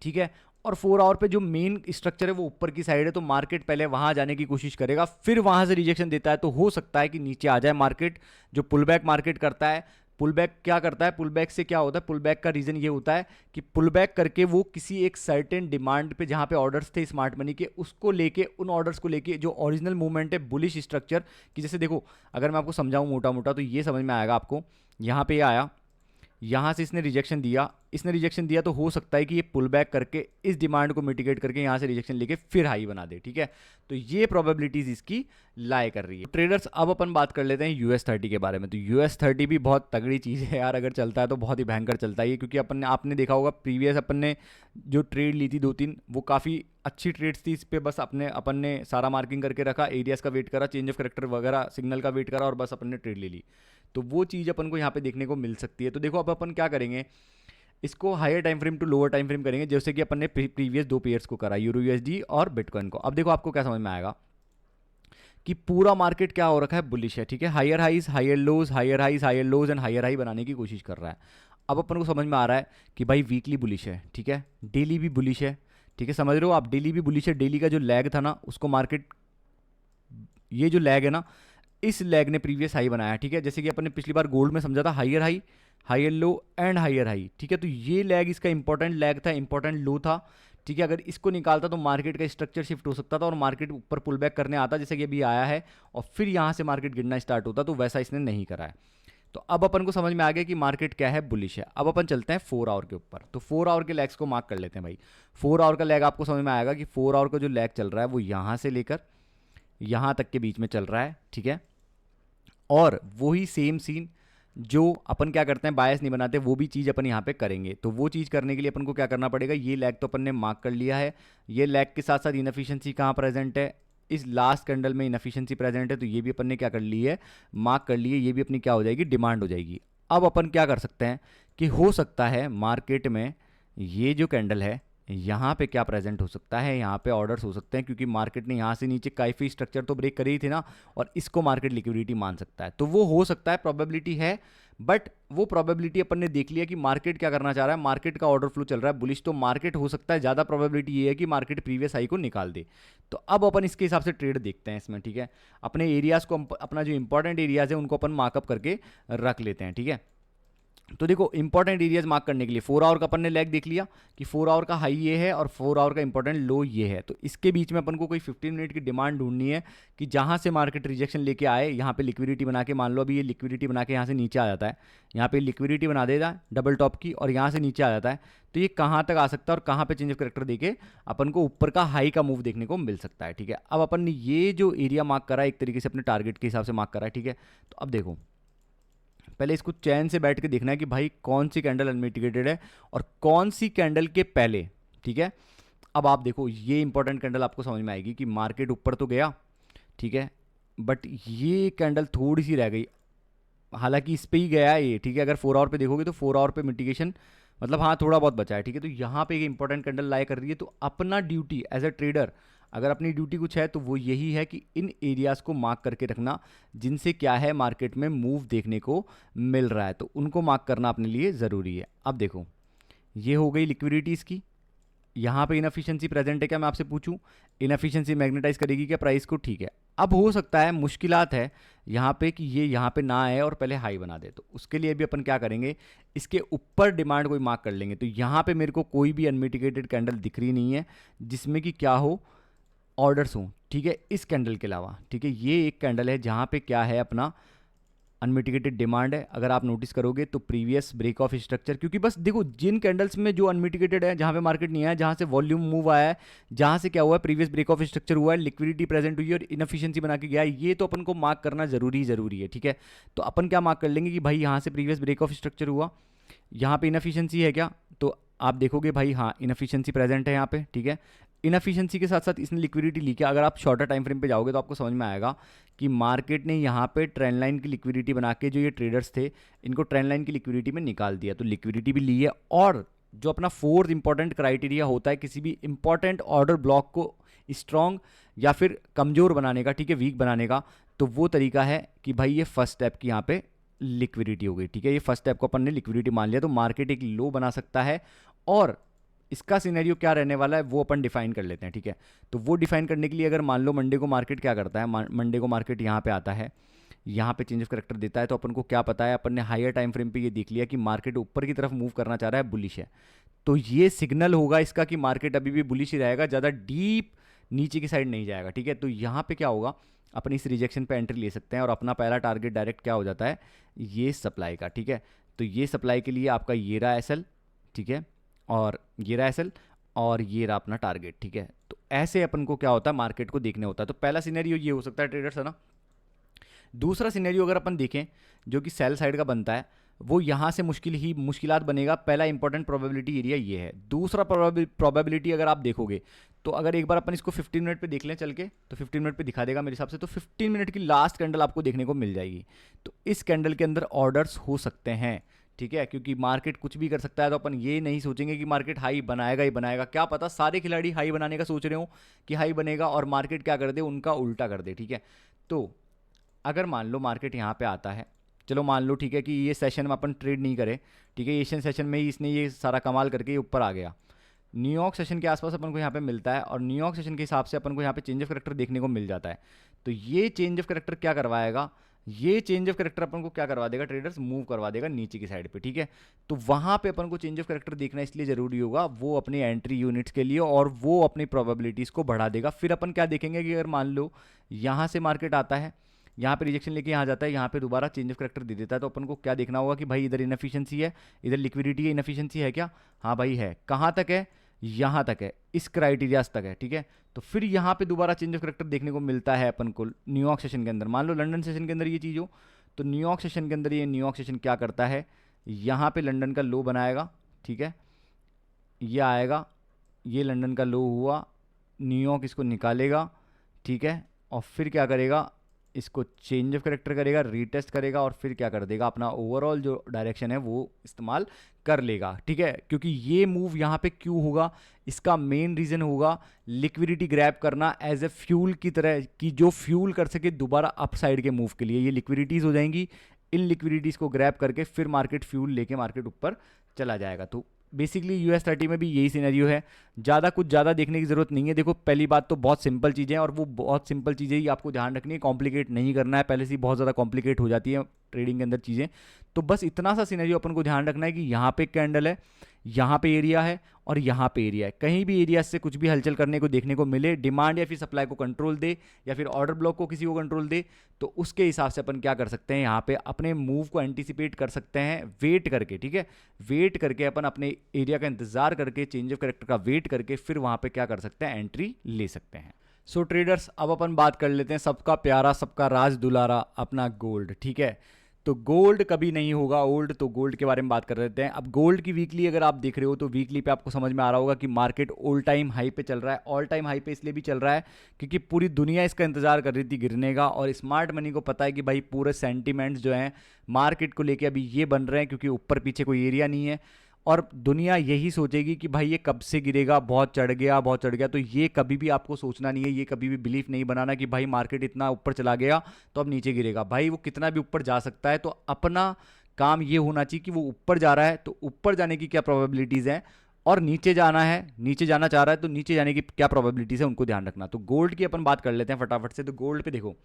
ठीक है। और 4 आवर पे जो मेन स्ट्रक्चर है वो ऊपर की साइड है, तो मार्केट पहले वहां जाने की कोशिश करेगा, फिर वहां से रिजेक्शन देता है तो हो सकता है कि नीचे आ जाए मार्केट। जो पुल बैक मार्केट करता है, पुल बैक क्या करता है, पुल बैक से क्या होता है, पुल बैक का रीजन ये होता है कि पुल बैक करके वो किसी एक सर्टेन डिमांड पे, जहां पे ऑर्डर्स थे स्मार्ट मनी के, उसको लेके, उन ऑर्डर्स को लेके जो ओरिजिनल मूवमेंट है बुलिश स्ट्रक्चर की। जैसे देखो, अगर मैं आपको समझाऊं मोटा मोटा तो ये समझ में आएगा आपको। यहाँ पे आया, यहाँ से इसने रिजेक्शन दिया, इसने रिजेक्शन दिया, तो हो सकता है कि ये पुल बैक करके इस डिमांड को मिटिगेट करके यहाँ से रिजेक्शन लेके फिर हाई बना दे, ठीक है। तो ये प्रोबेबिलिटीज इसकी लाई कर रही है। ट्रेडर्स, अब अपन बात कर लेते हैं US30 के बारे में। तो US30 भी बहुत तगड़ी चीज़ है यार, अगर चलता है तो बहुत ही भयंकर चलता है ये, क्योंकि अपन ने, आपने देखा होगा प्रीवियस अपन ने जो ट्रेड ली थी 2-3, वो काफ़ी अच्छी ट्रेड्स थी। इस पर बस अपन ने सारा मार्किंग करके रखा, एरियाज का वेट करा, चेंज ऑफ करेक्टर वगैरह सिग्नल का वेट करा और बस अपन ने ट्रेड ले ली। तो वो चीज़ अपन को यहाँ पे देखने को मिल सकती है। तो देखो अब अपन क्या करेंगे, इसको higher time frame to lower time frame करेंगे, जैसे कि अपन ने प्रीवियस 2 पेयर्स को करा, यूरो USD और बिटकॉइन को। अब देखो आपको क्या समझ में आएगा कि पूरा मार्केट क्या हो रखा है, बुलिश है, ठीक है। Higher highs, higher lows, higher highs, higher lows and higher high बनाने की कोशिश कर रहा है। अब अपन को समझ में आ रहा है कि भाई वीकली बुलिश है, ठीक है, डेली भी बुलिश है, ठीक है, समझ रहे हो आप, डेली भी बुलिश है। डेली का जो लैग था ना, उसको मार्केट, ये जो लैग है ना, इस लैग ने प्रीवियस हाई बनाया, ठीक है। जैसे कि अपन ने पिछली बार गोल्ड में समझा था, higher high, higher low and higher high, ठीक है। तो ये लैग इसका इंपॉर्टेंट लैग था, इंपॉर्टेंट लो था, ठीक है। अगर इसको निकालता तो मार्केट का स्ट्रक्चर शिफ्ट हो सकता था और मार्केट ऊपर पुल बैक करने आता, जैसे कि अभी आया है, और फिर यहाँ से मार्केट गिरना स्टार्ट होता, तो वैसा इसने नहीं करा है। तो अब अपन को समझ में आ गया कि मार्केट क्या है, बुलिश है। अब अपन चलते हैं 4 आवर के ऊपर। तो 4 आवर के लैग्स को मार्क कर लेते हैं भाई। 4 आवर का लैग आपको समझ में आएगा कि 4 आवर का जो लैग चल रहा है वो यहाँ से लेकर यहाँ तक के बीच में चल रहा है, ठीक है। और वही सेम सीन जो अपन क्या करते हैं, बायस नहीं बनाते, वो भी चीज़ अपन यहाँ पे करेंगे। तो वो चीज़ करने के लिए अपन को क्या करना पड़ेगा, ये लैग तो अपन ने मार्क कर लिया है। ये लैग के साथ साथ इनएफिशिएंसी कहाँ प्रेजेंट है, इस लास्ट कैंडल में इनएफिशिएंसी प्रेजेंट है, तो ये भी अपन ने क्या कर ली है, मार्क कर ली है। ये भी अपनी क्या हो जाएगी, डिमांड हो जाएगी। अब अपन क्या कर सकते हैं कि हो सकता है मार्केट में ये जो कैंडल है, यहाँ पे क्या प्रेजेंट हो सकता है, यहाँ पे ऑर्डर्स हो सकते हैं, क्योंकि मार्केट ने यहाँ से नीचे काफ़ी स्ट्रक्चर तो ब्रेक करी थी ना, और इसको मार्केट लिक्विडिटी मान सकता है। तो वो हो सकता है, प्रोबेबिलिटी है, बट वो प्रोबेबिलिटी अपन ने देख लिया कि मार्केट क्या करना चाह रहा है। मार्केट का ऑर्डर फ्लो चल रहा है बुलिश, तो मार्केट हो सकता है, ज़्यादा प्रोबेबिलिटी ये है कि मार्केट प्रीवियस हाई को निकाल दे। तो अब अपन इसके हिसाब से ट्रेड देखते हैं इसमें, ठीक है। अपने एरियाज़ को, अपना जो इंपॉर्टेंट एरियाज़ है उनको अपन मार्कअप करके रख लेते हैं, ठीक है। तो देखो इंपॉर्टेंट एरियाज मार्क करने के लिए 4 आवर का अपन ने लैग देख लिया कि 4 आवर का हाई ये है और 4 आवर का इंपॉर्टेंट लो ये है। तो इसके बीच में अपन को कोई 15 मिनट की डिमांड ढूंढनी है कि जहां से मार्केट रिजेक्शन लेके आए, यहाँ पे लिक्विडिटी बना के, मान लो अभी ये लिक्विडिटी बना के यहाँ से नीचे आ जाता है, यहाँ पे लिक्विडिटी बना देगा डबल टॉप की और यहाँ से नीचे आ जाता है, तो ये कहाँ तक आ सकता है और कहाँ पे चेंज ऑफ करेक्टर देके अपन को ऊपर का हाई का मूव देखने को मिल सकता है, ठीक है। अब अपन ने ये जो एरिया मार्क करा है एक तरीके से अपने टारगेट के हिसाब से मार्क करा है, ठीक है। तो अब देखो, पहले इसको चैन से बैठ के देखना है कि भाई कौन सी कैंडल अनमिटिगेटेड है और कौन सी कैंडल के पहले, ठीक है। अब आप देखो, ये इंपॉर्टेंट कैंडल आपको समझ में आएगी कि मार्केट ऊपर तो गया, ठीक है, बट ये कैंडल थोड़ी सी रह गई, हालांकि इस पे ही गया है ये, ठीक है। अगर 4 आवर पे देखोगे तो 4 आवर पे मिटिगेशन, मतलब हाँ थोड़ा बहुत बचा है, ठीक है। तो यहाँ पे एक इंपॉर्टेंट कैंडल लाई कर रही है। तो अपना ड्यूटी एज अ ट्रेडर, अगर अपनी ड्यूटी कुछ है तो वो यही है कि इन एरियाज़ को मार्क करके रखना जिनसे क्या है, मार्केट में मूव देखने को मिल रहा है, तो उनको मार्क करना अपने लिए ज़रूरी है। अब देखो, ये हो गई लिक्विडिटी इसकी,
यहाँ पे इनएफिशिएंसी प्रेजेंट है क्या, मैं आपसे पूछूं, इनएफिशिएंसी मैग्नेटाइज करेगी क्या प्राइस को, ठीक है। अब हो सकता है मुश्किलात है यहाँ पे कि ये यहाँ पे ना आए और पहले हाई बना दे, तो उसके लिए भी अपन क्या करेंगे, इसके ऊपर डिमांड कोई मार्क कर लेंगे। तो यहाँ पे मेरे को कोई भी अनमिटिगेटेड कैंडल दिख रही नहीं है जिसमें कि क्या हो, ऑर्डर्स हो, ठीक है, इस कैंडल के अलावा, ठीक है। ये एक कैंडल है जहाँ पे क्या है, अपना अनमिटिगेटेड डिमांड है। अगर आप नोटिस करोगे तो प्रीवियस ब्रेक ऑफ स्ट्रक्चर, क्योंकि बस देखो जिन कैंडल्स में जो अनमिटिगेटेड है, जहां पे मार्केट नहीं आया, जहां से वॉल्यूम मूव आया है, जहां से क्या हुआ है, प्रीवियस ब्रेक ऑफ स्ट्रक्चर हुआ है, लिक्विडिटी प्रेजेंट हुई है और इनएफिशिएंसी बना के गया है, ये तो अपन को मार्क करना जरूरी है, ठीक है। तो अपन क्या मार्क कर लेंगे कि भाई यहाँ से प्रीवियस ब्रेक ऑफ स्ट्रक्चर हुआ, यहाँ पे इनएफिशिएंसी है क्या, तो आप देखोगे भाई हाँ इनएफिशिएंसी प्रेजेंट है यहाँ पे, ठीक है। इनएफिशिएंसी के साथ साथ इसने लिक्विडिटी ली क्या, अगर आप शॉर्टर टाइम फ्रेम पे जाओगे तो आपको समझ में आएगा कि मार्केट ने यहाँ पे ट्रेंड लाइन की लिक्विडिटी बना के, जो ये ट्रेडर्स थे इनको ट्रेंड लाइन की लिक्विडिटी में निकाल दिया, तो लिक्विडिटी भी ली है। और जो अपना फोर्थ इंपॉर्टेंट क्राइटेरिया होता है किसी भी इंपॉर्टेंट ऑर्डर ब्लॉक को स्ट्रॉन्ग या फिर कमजोर बनाने का, ठीक है, वीक बनाने का, तो वो तरीका है कि भाई ये फर्स्ट स्टेप की यहाँ पे लिक्विडिटी हो गई, ठीक है। ये फर्स्ट स्टेप को अपन ने लिक्विडिटी मान लिया, तो मार्केट एक लो बना सकता है और इसका सिनेरियो क्या रहने वाला है वो अपन डिफाइन कर लेते हैं, ठीक है। तो वो डिफाइन करने के लिए अगर मान लो मंडे को मार्केट क्या करता है, मंडे को मार्केट यहाँ पे आता है, यहाँ पे चेंज ऑफ करेक्टर देता है, तो अपन को क्या पता है, अपन ने हायर टाइम फ्रेम पे ये देख लिया कि मार्केट ऊपर की तरफ मूव करना चाह रहा है, बुलिश है। तो ये सिग्नल होगा इसका कि मार्केट अभी भी बुलिश ही रहेगा, ज़्यादा डीप नीचे की साइड नहीं जाएगा, ठीक है। तो यहाँ पे क्या होगा, अपन इस रिजेक्शन पे एंट्री ले सकते हैं और अपना पहला टारगेट डायरेक्ट क्या हो जाता है, ये सप्लाई का, ठीक है। तो ये सप्लाई के लिए आपका ये रहा एसएल, ठीक है, और ये रहा एसएल और ये रहा अपना टारगेट, ठीक है। तो ऐसे अपन को क्या होता है, मार्केट को देखने होता है। तो पहला सिनेरियो ये हो सकता है ट्रेडर्स, है ना। दूसरा सिनेरियो अगर अपन देखें जो कि सेल साइड का बनता है, वो यहाँ से मुश्किलात बनेगा। पहला इंपॉर्टेंट प्रोबेबिलिटी एरिया ये है। दूसरा प्रोबेबिलिटी अगर आप देखोगे तो अगर एक बार अपन इसको 15 मिनट पे देख लें चल के, तो 15 मिनट पे दिखा देगा मेरे हिसाब से। तो 15 मिनट की लास्ट कैंडल आपको देखने को मिल जाएगी। तो इस कैंडल के अंदर ऑर्डर्स हो सकते हैं, ठीक है, क्योंकि मार्केट कुछ भी कर सकता है। तो अपन ये नहीं सोचेंगे कि मार्केट हाई बनाएगा ही बनाएगा, क्या पता सारे खिलाड़ी हाई बनाने का सोच रहे हो कि हाई बनेगा और मार्केट क्या कर दे, उनका उल्टा कर दे, ठीक है। तो अगर मान लो मार्केट यहाँ पे आता है, चलो मान लो ठीक है कि ये सेशन में अपन ट्रेड नहीं करे, ठीक है, एशियन सेशन में ही इसने ये सारा कमाल करके ये ऊपर आ गया। न्यूयॉर्क सेशन के आसपास अपन को यहाँ पे मिलता है और न्यूयॉर्क सेशन के हिसाब से अपन को यहाँ पे चेंज ऑफ करेक्टर देखने को मिल जाता है। तो ये चेंज ऑफ करेक्टर क्या करवाएगा, ये चेंज ऑफ करेक्टर अपन को क्या करवा देगा, ट्रेडर्स मूव करवा देगा नीचे की साइड पे, ठीक है। तो वहाँ पे अपन को चेंज ऑफ करेक्टर देखना इसलिए ज़रूरी होगा, वो अपनी एंट्री यूनिट्स के लिए, और वो अपनी प्रोबेबिलिटीज़ को बढ़ा देगा। फिर अपन क्या देखेंगे कि अगर मान लो यहाँ से मार्केट आता है, यहाँ पे रिजेक्शन लेके यहाँ जाता है, यहाँ पे दोबारा चेंज ऑफ करेक्टर दे देता है, तो अपन को क्या देखना होगा कि भाई इधर इनएफिशिएंसी है, इधर लिक्विडिटी है, इनएफिशिएंसी है क्या, हाँ भाई है। कहाँ तक है, यहाँ तक है, इस क्राइटेरियाज तक है, ठीक है। तो फिर यहाँ पे दोबारा चेंज ऑफ करेक्टर देखने को मिलता है अपन को न्यूयॉर्क सेशन के अंदर। मान लो लंदन सेशन के अंदर ये चीज़ हो, तो न्यूयॉर्क सेशन के अंदर ये न्यूयॉर्क सेशन क्या करता है, यहाँ पे लंदन का लो बनाएगा, ठीक है, ये आएगा, ये लंदन का लो हुआ, न्यूयॉर्क इसको निकालेगा, ठीक है, और फिर क्या करेगा, इसको चेंज ऑफ करेक्टर करेगा, रीटेस्ट करेगा और फिर क्या कर देगा, अपना ओवरऑल जो डायरेक्शन है वो इस्तेमाल कर लेगा, ठीक है। क्योंकि ये मूव यहाँ पे क्यों होगा, इसका मेन रीज़न होगा लिक्विडिटी ग्रैब करना एज ए फ्यूल की तरह, कि जो फ्यूल कर सके दोबारा अप साइड के मूव के लिए। ये लिक्विडिटीज़ हो जाएंगी, इन लिक्विडिटीज़ को ग्रैब करके फिर मार्केट फ्यूल लेके मार्केट ऊपर चला जाएगा। तो बेसिकली US30 में भी यही सिनेरियो है। कुछ ज़्यादा देखने की ज़रूरत नहीं है। देखो पहली बात तो बहुत सिंपल चीज़ें हैं और वो बहुत सिंपल चीज़ें ही आपको ध्यान रखनी है, कॉम्प्लिकेट नहीं करना है। पहले से ही बहुत ज़्यादा कॉम्प्लिकेट हो जाती है ट्रेडिंग के अंदर चीज़ें। तो बस इतना सा सिनेरियो अपन को ध्यान रखना है कि यहाँ पे कैंडल है, यहाँ पे एरिया है और यहाँ पे एरिया है। कहीं भी एरिया से कुछ भी हलचल करने को देखने को मिले, डिमांड या फिर सप्लाई को कंट्रोल दे या फिर ऑर्डर ब्लॉक को किसी को कंट्रोल दे, तो उसके हिसाब से अपन क्या कर सकते हैं, यहाँ पे अपने मूव को एंटीसिपेट कर सकते हैं वेट करके, ठीक है। वेट करके अपन अपने एरिया का इंतजार करके, चेंज ऑफ करेक्टर का वेट करके फिर वहाँ पे क्या कर सकते हैं, एंट्री ले सकते हैं। सो ट्रेडर्स, अब अपन बात कर लेते हैं सबका प्यारा, सबका राज दुलारा, अपना गोल्ड, ठीक है। तो गोल्ड कभी नहीं होगा ओल्ड, तो गोल्ड के बारे में बात कर लेते हैं। अब गोल्ड की वीकली अगर आप देख रहे हो तो वीकली पे आपको समझ में आ रहा होगा कि मार्केट ऑल टाइम हाई पे चल रहा है। ऑल टाइम हाई पे इसलिए भी चल रहा है क्योंकि पूरी दुनिया इसका इंतजार कर रही थी गिरने का, और स्मार्ट मनी को पता है कि भाई पूरे सेंटीमेंट्स जो हैं मार्केट को लेके अभी ये बन रहे हैं क्योंकि ऊपर पीछे कोई एरिया नहीं है, और दुनिया यही सोचेगी कि भाई ये कब से गिरेगा, बहुत चढ़ गया बहुत चढ़ गया। तो ये कभी भी आपको सोचना नहीं है, ये कभी भी बिलीफ नहीं बनाना कि भाई मार्केट इतना ऊपर चला गया तो अब नीचे गिरेगा। भाई वो कितना भी ऊपर जा सकता है, तो अपना काम ये होना चाहिए कि वो ऊपर जा रहा है तो ऊपर जाने की क्या प्रोबेबिलिटीज़ हैं और नीचे जाना है, नीचे जाना चाह रहा है, तो नीचे जाने की क्या प्रोबेबिलिटीज है उनको ध्यान रखना। तो गोल्ड की अपन बात कर लेते हैं फटाफट से। तो गोल्ड पे देखो,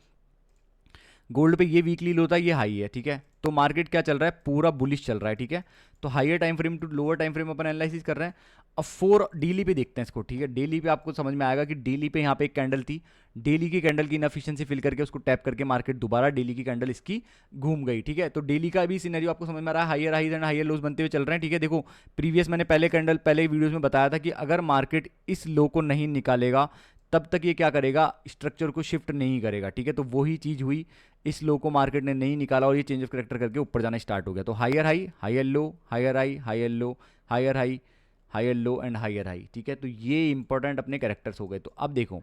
गोल्ड पे ये वीकली लो था, ये हाई है, ठीक है। तो मार्केट क्या चल रहा है, पूरा बुलिश चल रहा है, ठीक है। तो higher time frame to lower time frame अपन एनालिसिस कर रहे हैं। अब 4 डेली पे देखते हैं इसको, ठीक है। डेली पे आपको समझ में आएगा कि डेली पे यहाँ पे एक कैंडल थी, डेली की कैंडल की इनएफिशिएंसी फिल करके उसको टैप करके मार्केट दोबारा डेली की कैंडल इसकी घूम गई, ठीक है। तो डेली का भी सिनेरियो आपको समझ में आ रहा है, higher highs and higher lows बनते हुए चल रहे हैं, ठीक है। देखो प्रीवियस मैंने पहले वीडियोस में बताया था कि अगर मार्केट इस लो को नहीं निकालेगा तब तक ये क्या करेगा, स्ट्रक्चर को शिफ्ट नहीं करेगा, ठीक है। तो वही चीज़ हुई, इस लो को मार्केट ने नहीं निकाला और ये चेंज ऑफ करेक्टर करके ऊपर जाना स्टार्ट हो गया। तो higher high, higher low, higher high, higher low, higher high, higher low and higher high, ठीक है। तो ये इंपॉर्टेंट अपने कैरेक्टर्स हो गए। तो अब देखो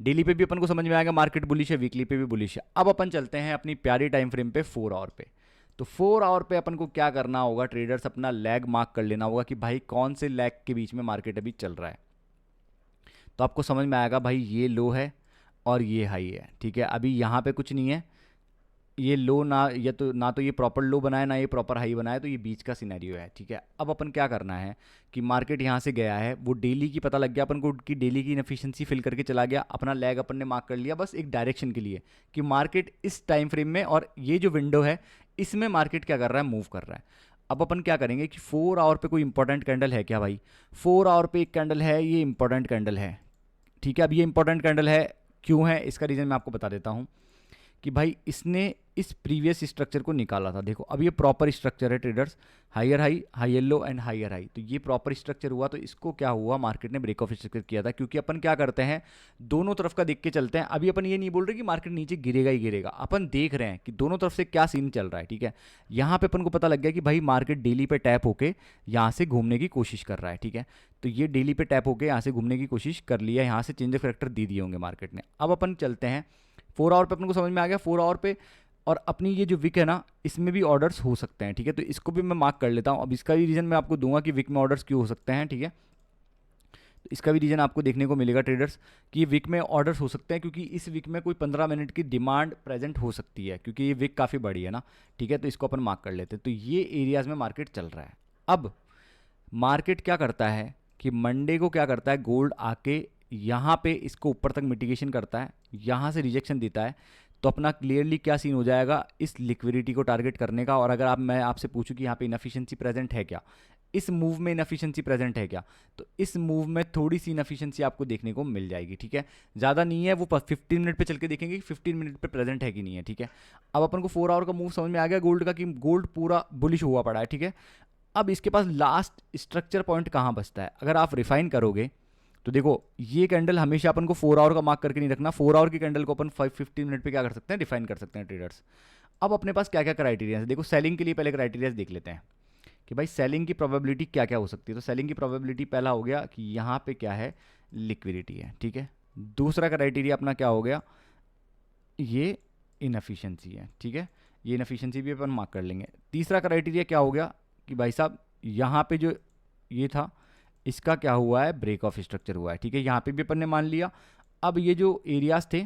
डेली पे भी अपन को समझ में आएगा मार्केट बुलिश है, वीकली पे भी बुलिश है। अब अपन चलते हैं अपनी प्यारी टाइम फ्रेम पे 4 आवर पे। तो 4 आवर पे अपन को क्या करना होगा, ट्रेडर्स अपना लैग मार्क कर लेना होगा कि भाई कौन से लैग के बीच में मार्केट अभी चल रहा है। तो आपको समझ में आएगा भाई ये लो है और ये हाई है, ठीक है। अभी यहाँ पे कुछ नहीं है, ये लो ना, ये तो ना तो ये प्रॉपर लो बनाए ना ये प्रॉपर हाई बनाए, तो ये बीच का सिनेरियो है, ठीक है। अब अपन क्या करना है कि मार्केट यहाँ से गया है, वो डेली की पता लग गया अपन को कि डेली की इनएफिशिएंसी फिल करके चला गया, अपना लैग अपन ने मार्क कर लिया बस एक डायरेक्शन के लिए कि मार्केट इस टाइम फ्रेम में और ये जो विंडो है इसमें मार्केट क्या कर रहा है, मूव कर रहा है। अब अपन क्या करेंगे कि 4 आवर पे कोई इंपॉर्टेंट कैंडल है क्या भाई, 4 आवर पे एक कैंडल है, ये इंपॉर्टेंट कैंडल है, ठीक है। अब ये इंपॉर्टेंट कैंडल है, क्यों है इसका रीज़न मैं आपको बता देता हूँ कि भाई इसने इस प्रीवियस स्ट्रक्चर को निकाला था। देखो अब ये प्रॉपर स्ट्रक्चर है traders, higher high, higher low and higher high. तो ये प्रॉपर स्ट्रक्चर हुआ, तो इसको क्या हुआ, मार्केट ने ब्रेक ऑफ स्ट्रक्चर किया था। क्योंकि अपन क्या करते हैं, दोनों तरफ का देख के चलते हैं। अभी अपन ये नहीं बोल रहे कि मार्केट नीचे गिरेगा ही गिरेगा, अपन देख रहे हैं कि दोनों तरफ से क्या सीन चल रहा है, ठीक है। यहाँ पे अपन को पता लग गया कि भाई मार्केट डेली पे टैप होके यहाँ से घूमने की कोशिश कर रहा है, ठीक है। तो ये डेली पे टैप होके यहाँ से घूमने की कोशिश कर लिया, यहाँ से चेंज ऑफ कैरेक्टर दे दिए होंगे मार्केट ने। अब अपन चलते हैं 4 आवर पे, अपन को समझ में आ गया 4 आवर पे। और अपनी ये जो विक है ना, इसमें भी ऑर्डर्स हो सकते हैं, ठीक है। तो इसको भी मैं मार्क कर लेता हूँ। अब इसका भी रीज़न मैं आपको दूंगा कि विक में ऑर्डर्स क्यों हो सकते हैं, ठीक है। तो इसका भी रीज़न आपको देखने को मिलेगा ट्रेडर्स कि विक में ऑर्डर्स हो सकते हैं, क्योंकि इस विक में कोई 15 मिनट की डिमांड प्रेजेंट हो सकती है, क्योंकि ये विक काफ़ी बड़ी है ना, ठीक है। तो इसको अपन मार्क कर लेते हैं। तो ये एरियाज़ में मार्केट चल रहा है। अब मार्केट क्या करता है कि मंडे को क्या करता है, गोल्ड आके यहाँ पे इसको ऊपर तक मिटिगेशन करता है, यहाँ से रिजेक्शन देता है। तो अपना क्लियरली क्या सीन हो जाएगा, इस लिक्विडिटी को टारगेट करने का। और अगर मैं आपसे पूछूं कि यहाँ पे इनएफिशिएंसी प्रेजेंट है क्या, इस मूव में इनएफिशिएंसी प्रेजेंट है क्या, तो इस मूव में थोड़ी सी इनएफिशिएंसी आपको देखने को मिल जाएगी, ठीक है। ज़्यादा नहीं है, वो 15 मिनट पे चल के देखेंगे कि 15 मिनट पे प्रेजेंट है कि नहीं है, ठीक है। अब अपन को 4 आवर का मूव समझ में आ गया गोल्ड का, कि गोल्ड पूरा बुलिश हुआ पड़ा है, ठीक है। अब इसके पास लास्ट स्ट्रक्चर पॉइंट कहाँ बचता है, अगर आप रिफाइन करोगे तो देखो ये कैंडल हमेशा अपन को 4 आवर का मार्क करके नहीं रखना। 4 आवर की कैंडल को अपन 15 मिनट पे क्या कर सकते हैं, डिफाइन कर सकते हैं ट्रेडर्स। अब अपने पास क्या क्या क्राइटेरिया है, देखो सेलिंग के लिए पहले क्राइटेरिया देख लेते हैं कि भाई सेलिंग की प्रोबेबिलिटी क्या क्या हो सकती है। तो सेलिंग की प्रोबेबिलिटी पहला हो गया कि यहाँ पे क्या है, लिक्विडिटी है, ठीक है। दूसरा क्राइटेरिया अपना क्या हो गया, ये इनएफिशिएंसी है, ठीक है। ये इनएफिशिएंसी भी अपन मार्क कर लेंगे। तीसरा क्राइटेरिया क्या हो गया कि भाई साहब यहाँ पे जो ये था इसका क्या हुआ है, ब्रेक ऑफ स्ट्रक्चर हुआ है, ठीक है। यहाँ पे भी अपन ने मान लिया। अब ये जो एरियाज थे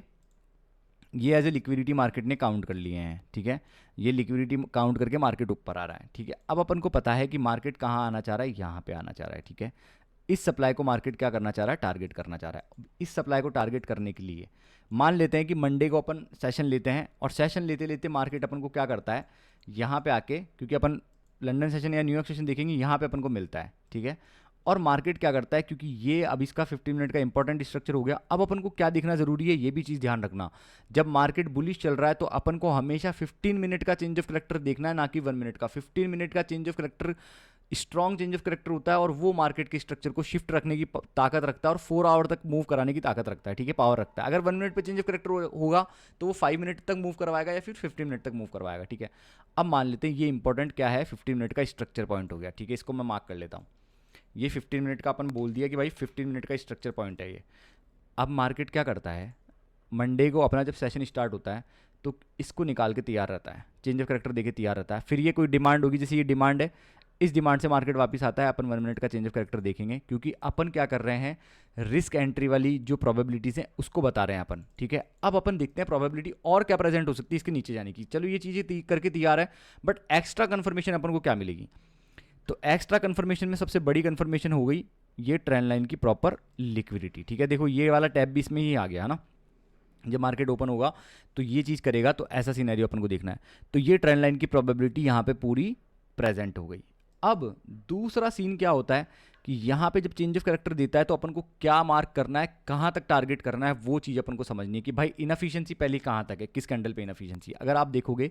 ये एज ए लिक्विडिटी मार्केट ने काउंट कर लिए हैं, ठीक है। ये लिक्विडिटी काउंट करके मार्केट ऊपर आ रहा है, ठीक है। अब अपन को पता है कि मार्केट कहाँ आना चाह रहा है, यहाँ पे आना चाह रहा है, ठीक है। इस सप्लाई को मार्केट क्या करना चाह रहा है, टारगेट करना चाह रहा है। इस सप्लाई को टारगेट करने के लिए मान लेते हैं कि मंडे को अपन सेशन लेते हैं, और सेशन लेते लेते मार्केट अपन को क्या करता है, यहाँ पे आके, क्योंकि अपन लंदन सेशन या न्यूयॉर्क सेशन देखेंगे, यहाँ पे अपन को मिलता है, ठीक है। और मार्केट क्या करता है, क्योंकि ये अब इसका 15 मिनट का इंपॉर्टेंट स्ट्रक्चर हो गया। अब अपन को क्या देखना जरूरी है, ये भी चीज़ ध्यान रखना, जब मार्केट बुलिश चल रहा है तो अपन को हमेशा 15 मिनट का चेंज ऑफ करेक्टर देखना है, ना कि 1 मिनट का। 15 मिनट का change of character strong change of character होता है, और वो मार्केट के स्ट्रक्चर को शिफ्ट रखने की ताकत रखता है, और 4 आवर तक मूव कराने की ताकत रखता है, ठीक है, पावर रखता है। अगर 1 मिनट पे चेंज ऑफ करेक्टर होगा तो वो 5 मिनट तक मूव करवाएगा या फिर 15 मिनट तक मूव करवाएगा, ठीक है। अब मान लेते हैं ये इंपॉर्टेंट क्या है, 15 मिनट का स्ट्रक्चर पॉइंट हो गया, ठीक है। इसको मैं मार्क कर लेता हूँ। ये 15 मिनट का अपन बोल दिया कि भाई 15 मिनट का स्ट्रक्चर पॉइंट है ये। अब मार्केट क्या करता है, मंडे को अपना जब सेशन स्टार्ट होता है तो इसको निकाल के तैयार रहता है, चेंज ऑफ करेक्टर देके तैयार रहता है। फिर ये कोई डिमांड होगी, जैसे ये डिमांड है, इस डिमांड से मार्केट वापस आता है, अपन 1 मिनट का चेंज ऑफ करेक्टर देखेंगे, क्योंकि अपन क्या कर रहे हैं, रिस्क एंट्री वाली जो प्रोबेबिलिटीज़ हैं उसको बता रहे हैं अपन, ठीक है। अब अपन देखते हैं प्रोबेबिलिटी और क्या प्रेजेंट हो सकती है इसके नीचे जाने की। चलो ये चीज़ें करके तैयार है, बट एक्स्ट्रा कन्फर्मेशन अपन को क्या मिलेगी। तो एक्स्ट्रा कंफर्मेशन में सबसे बड़ी कंफर्मेशन हो गई ये ट्रेंड लाइन की प्रॉपर लिक्विडिटी, ठीक है। देखो ये वाला टैब भी इसमें ही आ गया है ना, जब मार्केट ओपन होगा तो ये चीज़ करेगा, तो ऐसा सिनेरियो अपन को देखना है। तो ये ट्रेंड लाइन की प्रोबेबिलिटी यहाँ पे पूरी प्रेजेंट हो गई। अब दूसरा सीन क्या होता है कि यहाँ पे जब चेंज ऑफ कैरेक्टर देता है तो अपन को क्या मार्क करना है, कहाँ तक टारगेट करना है, वो चीज़ अपन को समझनी है कि भाई इनफिशिएंसी पहली कहाँ तक है, किस कैंडल पे इनफिशिएंसी। अगर आप देखोगे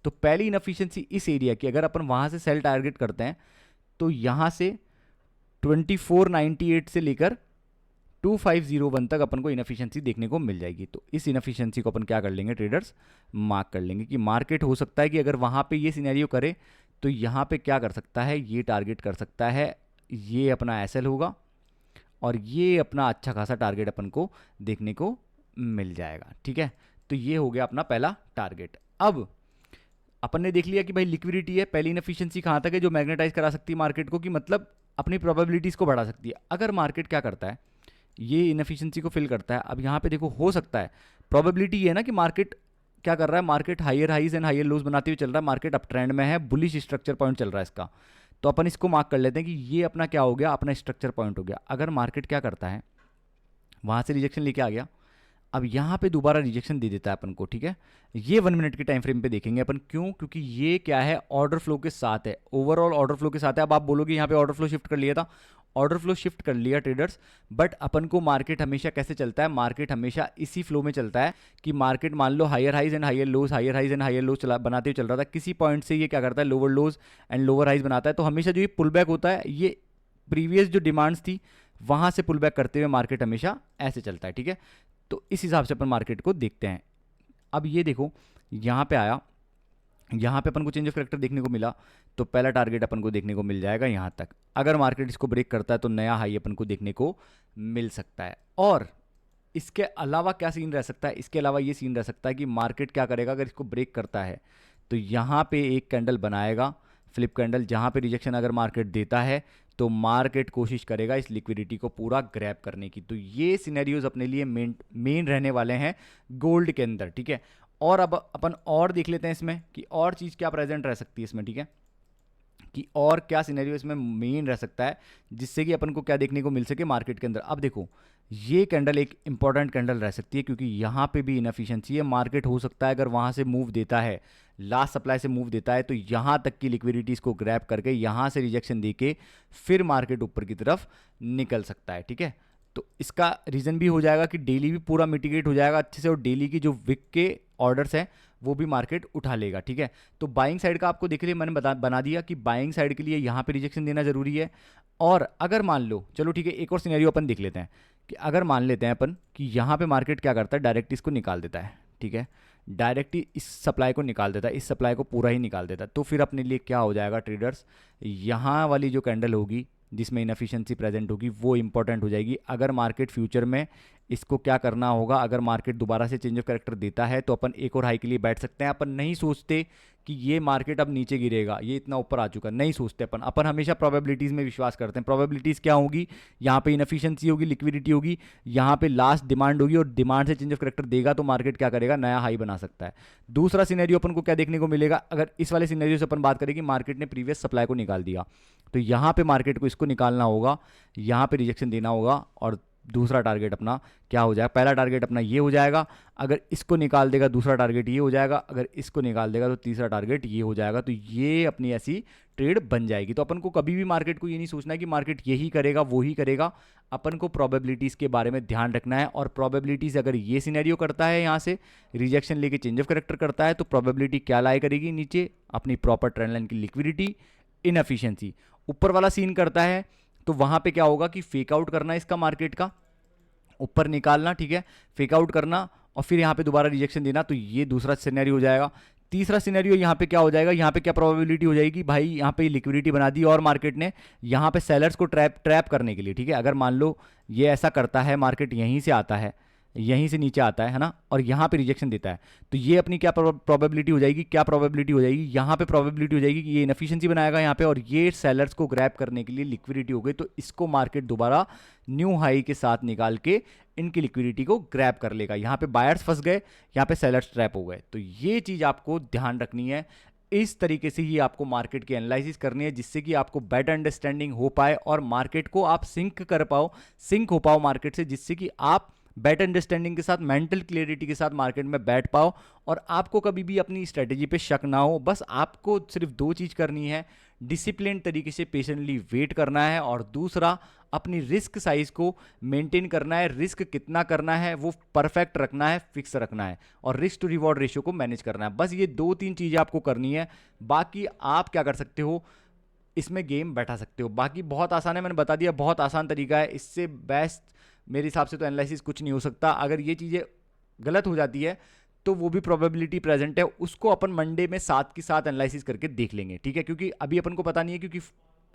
तो पहली इनफिशिएंसी इस एरिया की, अगर अपन वहाँ से सेल टारगेट करते हैं तो यहाँ से 2498 से लेकर 2501 तक अपन को इनफिशिएंसी देखने को मिल जाएगी। तो इस इनफिशिएंसी को अपन क्या कर लेंगे ट्रेडर्स, मार्क कर लेंगे कि मार्केट हो सकता है कि अगर वहाँ पे ये सिनेरियो करे तो यहाँ पे क्या कर सकता है, ये टारगेट कर सकता है, ये अपना एसएल होगा और ये अपना अच्छा खासा टारगेट अपन को देखने को मिल जाएगा, ठीक है। तो ये हो गया अपना पहला टारगेट। अब अपन ने देख लिया कि भाई लिक्विडिटी है, पहली इनफिशिएंसी कहाँ तक है जो मैग्नेटाइज करा सकती है मार्केट को, कि मतलब अपनी प्रोबेबिलिटीज़ को बढ़ा सकती है। अगर मार्केट क्या करता है, ये इनफिशिएंसी को फिल करता है। अब यहाँ पे देखो हो सकता है, प्रोबेबिलिटी ये है ना कि मार्केट क्या कर रहा है, market higher highs and higher lows बनाते हुए चल रहा है, मार्केट अप ट्रेंड में है, बुलिश स्ट्रक्चर पॉइंट चल रहा है इसका। तो अपन इसको मार्क कर लेते हैं कि ये अपना क्या हो गया, अपना स्ट्रक्चर पॉइंट हो गया। अगर मार्केट क्या करता है, वहाँ से रिजेक्शन लेके आ गया, अब यहाँ पे दोबारा रिजेक्शन दे देता है अपन को, ठीक है। ये 1 मिनट के टाइम फ्रेम पे देखेंगे अपन, क्यों, क्योंकि ये क्या है, ऑर्डर फ्लो के साथ है, ओवरऑल ऑर्डर फ्लो के साथ है। अब आप बोलोगे यहाँ पे ऑर्डर फ्लो शिफ्ट कर लिया था, ऑर्डर फ्लो शिफ्ट कर लिया ट्रेडर्स, बट अपन को मार्केट हमेशा कैसे चलता है, मार्केट हमेशा इसी फ्लो में चलता है कि मार्केट मान लो higher highs and higher lows, higher highs and higher lows बनाते हुए चल रहा था, किसी पॉइंट से ये क्या करता है, lower lows and lower highs बनाता है। तो हमेशा जो ये पुल बैक होता है, ये प्रीवियस जो डिमांड्स थी वहाँ से पुल बैक करते हुए मार्केट हमेशा ऐसे चलता है, ठीक है। तो इस हिसाब से अपन मार्केट को देखते हैं। अब ये देखो यहाँ पे आया, यहाँ पे अपन को चेंज ऑफ कैरेक्टर देखने को मिला, तो पहला टारगेट अपन को देखने को मिल जाएगा यहाँ तक। अगर मार्केट इसको ब्रेक करता है तो नया हाई अपन को देखने को मिल सकता है। और इसके अलावा क्या सीन रह सकता है, इसके अलावा ये सीन रह सकता है कि मार्केट क्या करेगा, अगर इसको ब्रेक करता है तो यहाँ पे एक कैंडल बनाएगा, फ्लिप कैंडल, जहाँ पे रिजेक्शन अगर मार्केट देता है तो मार्केट कोशिश करेगा इस लिक्विडिटी को पूरा ग्रैब करने की। तो ये सिनेरियोज अपने लिए मेन रहने वाले हैं गोल्ड के अंदर, ठीक है। और अब अपन और देख लेते हैं इसमें कि और चीज़ क्या प्रेजेंट रह सकती है इसमें, ठीक है, कि और क्या सिनेरियो इसमें मेन रह सकता है जिससे कि अपन को क्या देखने को मिल सके मार्केट के अंदर। अब देखो ये कैंडल एक इंपॉर्टेंट कैंडल रह सकती है, क्योंकि यहाँ पे भी इनएफिशिएंसी है। मार्केट हो सकता है अगर वहाँ से मूव देता है, लास्ट सप्लाई से मूव देता है, तो यहाँ तक की लिक्विडिटीज़ को ग्रैब करके यहाँ से रिजेक्शन देके फिर मार्केट ऊपर की तरफ निकल सकता है, ठीक है। तो इसका रीज़न भी हो जाएगा कि डेली भी पूरा मिटिगेट हो जाएगा अच्छे से, और डेली की जो विक के ऑर्डर्स हैं वो भी मार्केट उठा लेगा, ठीक है। तो बाइंग साइड का आपको देख लिया, मैंने बना दिया कि बाइंग साइड के लिए यहाँ पे रिजेक्शन देना जरूरी है। और अगर मान लो, चलो ठीक है, एक और सिनेरियो अपन देख लेते हैं कि अगर मान लेते हैं अपन कि यहाँ पे मार्केट क्या करता है, डायरेक्ट इसको निकाल देता है, ठीक है, डायरेक्ट ही इस सप्लाई को निकाल देता है, इस सप्लाई को पूरा ही निकाल देता है, तो फिर अपने लिए क्या हो जाएगा ट्रेडर्स, यहाँ वाली जो कैंडल होगी जिसमें इनएफिशिएंसी प्रेजेंट होगी वो इंपॉर्टेंट हो जाएगी। अगर मार्केट फ्यूचर में इसको क्या करना होगा, अगर मार्केट दोबारा से चेंज ऑफ कैरेक्टर देता है तो अपन एक और हाई के लिए बैठ सकते हैं। अपन नहीं सोचते कि ये मार्केट अब नीचे गिरेगा, ये इतना ऊपर आ चुका, नहीं सोचते अपन हमेशा प्रोबेबिलिटीज़ में विश्वास करते हैं। प्रोबेबिलिटीज़ क्या होगी, यहाँ पे इनएफिशिएंसी होगी, लिक्विडिटी होगी, यहाँ पे लास्ट डिमांड होगी, और डिमांड से चेंज ऑफ कैरेक्टर देगा तो मार्केट क्या करेगा, नया हाई बना सकता है। दूसरा सिनेरियो अपन को क्या देखने को मिलेगा, अगर इस वाले सिनेरियो से अपन बात करें कि मार्केट ने प्रीवियस सप्लाई को निकाल दिया, तो यहाँ पे मार्केट को इसको निकालना होगा, यहाँ पे रिजेक्शन देना होगा, और दूसरा टारगेट अपना क्या हो जाएगा, पहला टारगेट अपना ये हो जाएगा, अगर इसको निकाल देगा दूसरा टारगेट ये हो जाएगा, अगर इसको निकाल देगा तो तीसरा टारगेट ये हो जाएगा। तो ये अपनी ऐसी ट्रेड बन जाएगी। तो अपन को कभी भी मार्केट को ये नहीं सोचना है कि मार्केट यही करेगा वो ही करेगा, अपन को प्रोबेबिलिटीज़ के बारे में ध्यान रखना है। और प्रोबेबिलिटीज़ अगर ये सिनेरियो करता है, यहाँ से रिजेक्शन लेके चेंज ऑफ कैरेक्टर करता है, तो प्रोबेबिलिटी क्या लाए करेगी नीचे, अपनी प्रॉपर ट्रेंड लाइन की लिक्विडिटी, इनएफिशिएंसी। ऊपर वाला सीन करता है तो वहाँ पे क्या होगा कि फेक आउट करना इसका, मार्केट का ऊपर निकालना, ठीक है, फेक आउट करना, और फिर यहाँ पे दोबारा रिजेक्शन देना। तो ये दूसरा सिनेरियो हो जाएगा। तीसरा सिनेरियो यहाँ पे क्या हो जाएगा, यहाँ पे क्या प्रोबेबिलिटी हो जाएगी, भाई यहाँ पे लिक्विडिटी बना दी और मार्केट ने यहाँ पे सेलर्स को ट्रैप करने के लिए, ठीक है, अगर मान लो ये ऐसा करता है, मार्केट यहीं से आता है, यहीं से नीचे आता है ना, और यहाँ पे रिजेक्शन देता है, तो ये अपनी क्या प्रोबेबिलिटी हो जाएगी, क्या प्रोबेबिलिटी हो जाएगी, यहाँ पे प्रोबेबिलिटी हो जाएगी कि ये इनएफिशिएंसी बनाएगा यहाँ पे, और ये सेलर्स को ग्रैब करने के लिए लिक्विडिटी हो गई, तो इसको मार्केट दोबारा न्यू हाई के साथ निकाल के इनकी लिक्विडिटी को ग्रैब कर लेगा। यहाँ पे बायर्स फंस गए, यहाँ पे सेलर्स ट्रैप हो गए। तो ये चीज़ आपको ध्यान रखनी है। इस तरीके से ही आपको मार्केट की एनालिसिस करनी है, जिससे कि आपको बेटर अंडरस्टैंडिंग हो पाए और मार्केट को आप सिंक हो पाओ मार्केट से, जिससे कि आप बेटर अंडरस्टैंडिंग के साथ, मेंटल क्लियरिटी के साथ मार्केट में बैठ पाओ और आपको कभी भी अपनी स्ट्रेटेजी पे शक ना हो। बस आपको सिर्फ दो चीज़ करनी है, डिसिप्लिन तरीके से पेशेंटली वेट करना है और दूसरा अपनी रिस्क साइज को मेंटेन करना है। रिस्क कितना करना है वो परफेक्ट रखना है, फिक्स रखना है और रिस्क टू रिवॉर्ड रेशियो को मैनेज करना है। बस ये 2-3 चीज़ें आपको करनी है। बाकी आप क्या कर सकते हो, इसमें गेम बैठा सकते हो। बाकी बहुत आसान है, मैंने बता दिया, बहुत आसान तरीका है। इससे बेस्ट मेरे हिसाब से तो एनालिसिस कुछ नहीं हो सकता। अगर ये चीज़ें गलत हो जाती है तो वो भी प्रोबेबिलिटी प्रेजेंट है, उसको अपन मंडे में साथ के साथ एनालिसिस करके देख लेंगे, ठीक है। क्योंकि अभी अपन को पता नहीं है, क्योंकि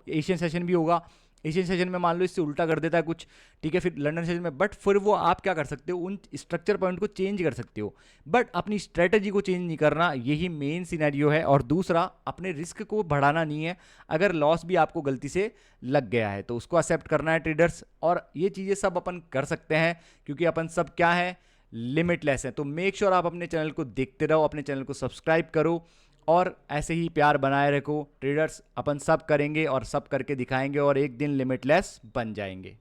एशियन सेशन भी होगा। एशियन सेशन में मान लो इससे उल्टा कर देता है कुछ, ठीक है, फिर लंदन सेशन में, बट फिर वो आप क्या कर सकते हो, उन स्ट्रक्चर पॉइंट को चेंज कर सकते हो, बट अपनी स्ट्रेटजी को चेंज नहीं करना, यही मेन सिनेरियो है। और दूसरा, अपने रिस्क को बढ़ाना नहीं है। अगर लॉस भी आपको गलती से लग गया है तो उसको एक्सेप्ट करना है ट्रेडर्स, और ये चीज़ें सब अपन कर सकते हैं क्योंकि अपन सब क्या है, लिमिटलेस है। तो मेक श्योर आप अपने चैनल को देखते रहो, अपने चैनल को सब्सक्राइब करो और ऐसे ही प्यार बनाए रखो। ट्रेडर्स अपन सब करेंगे और सब करके दिखाएंगे और एक दिन लिमिटलेस बन जाएंगे।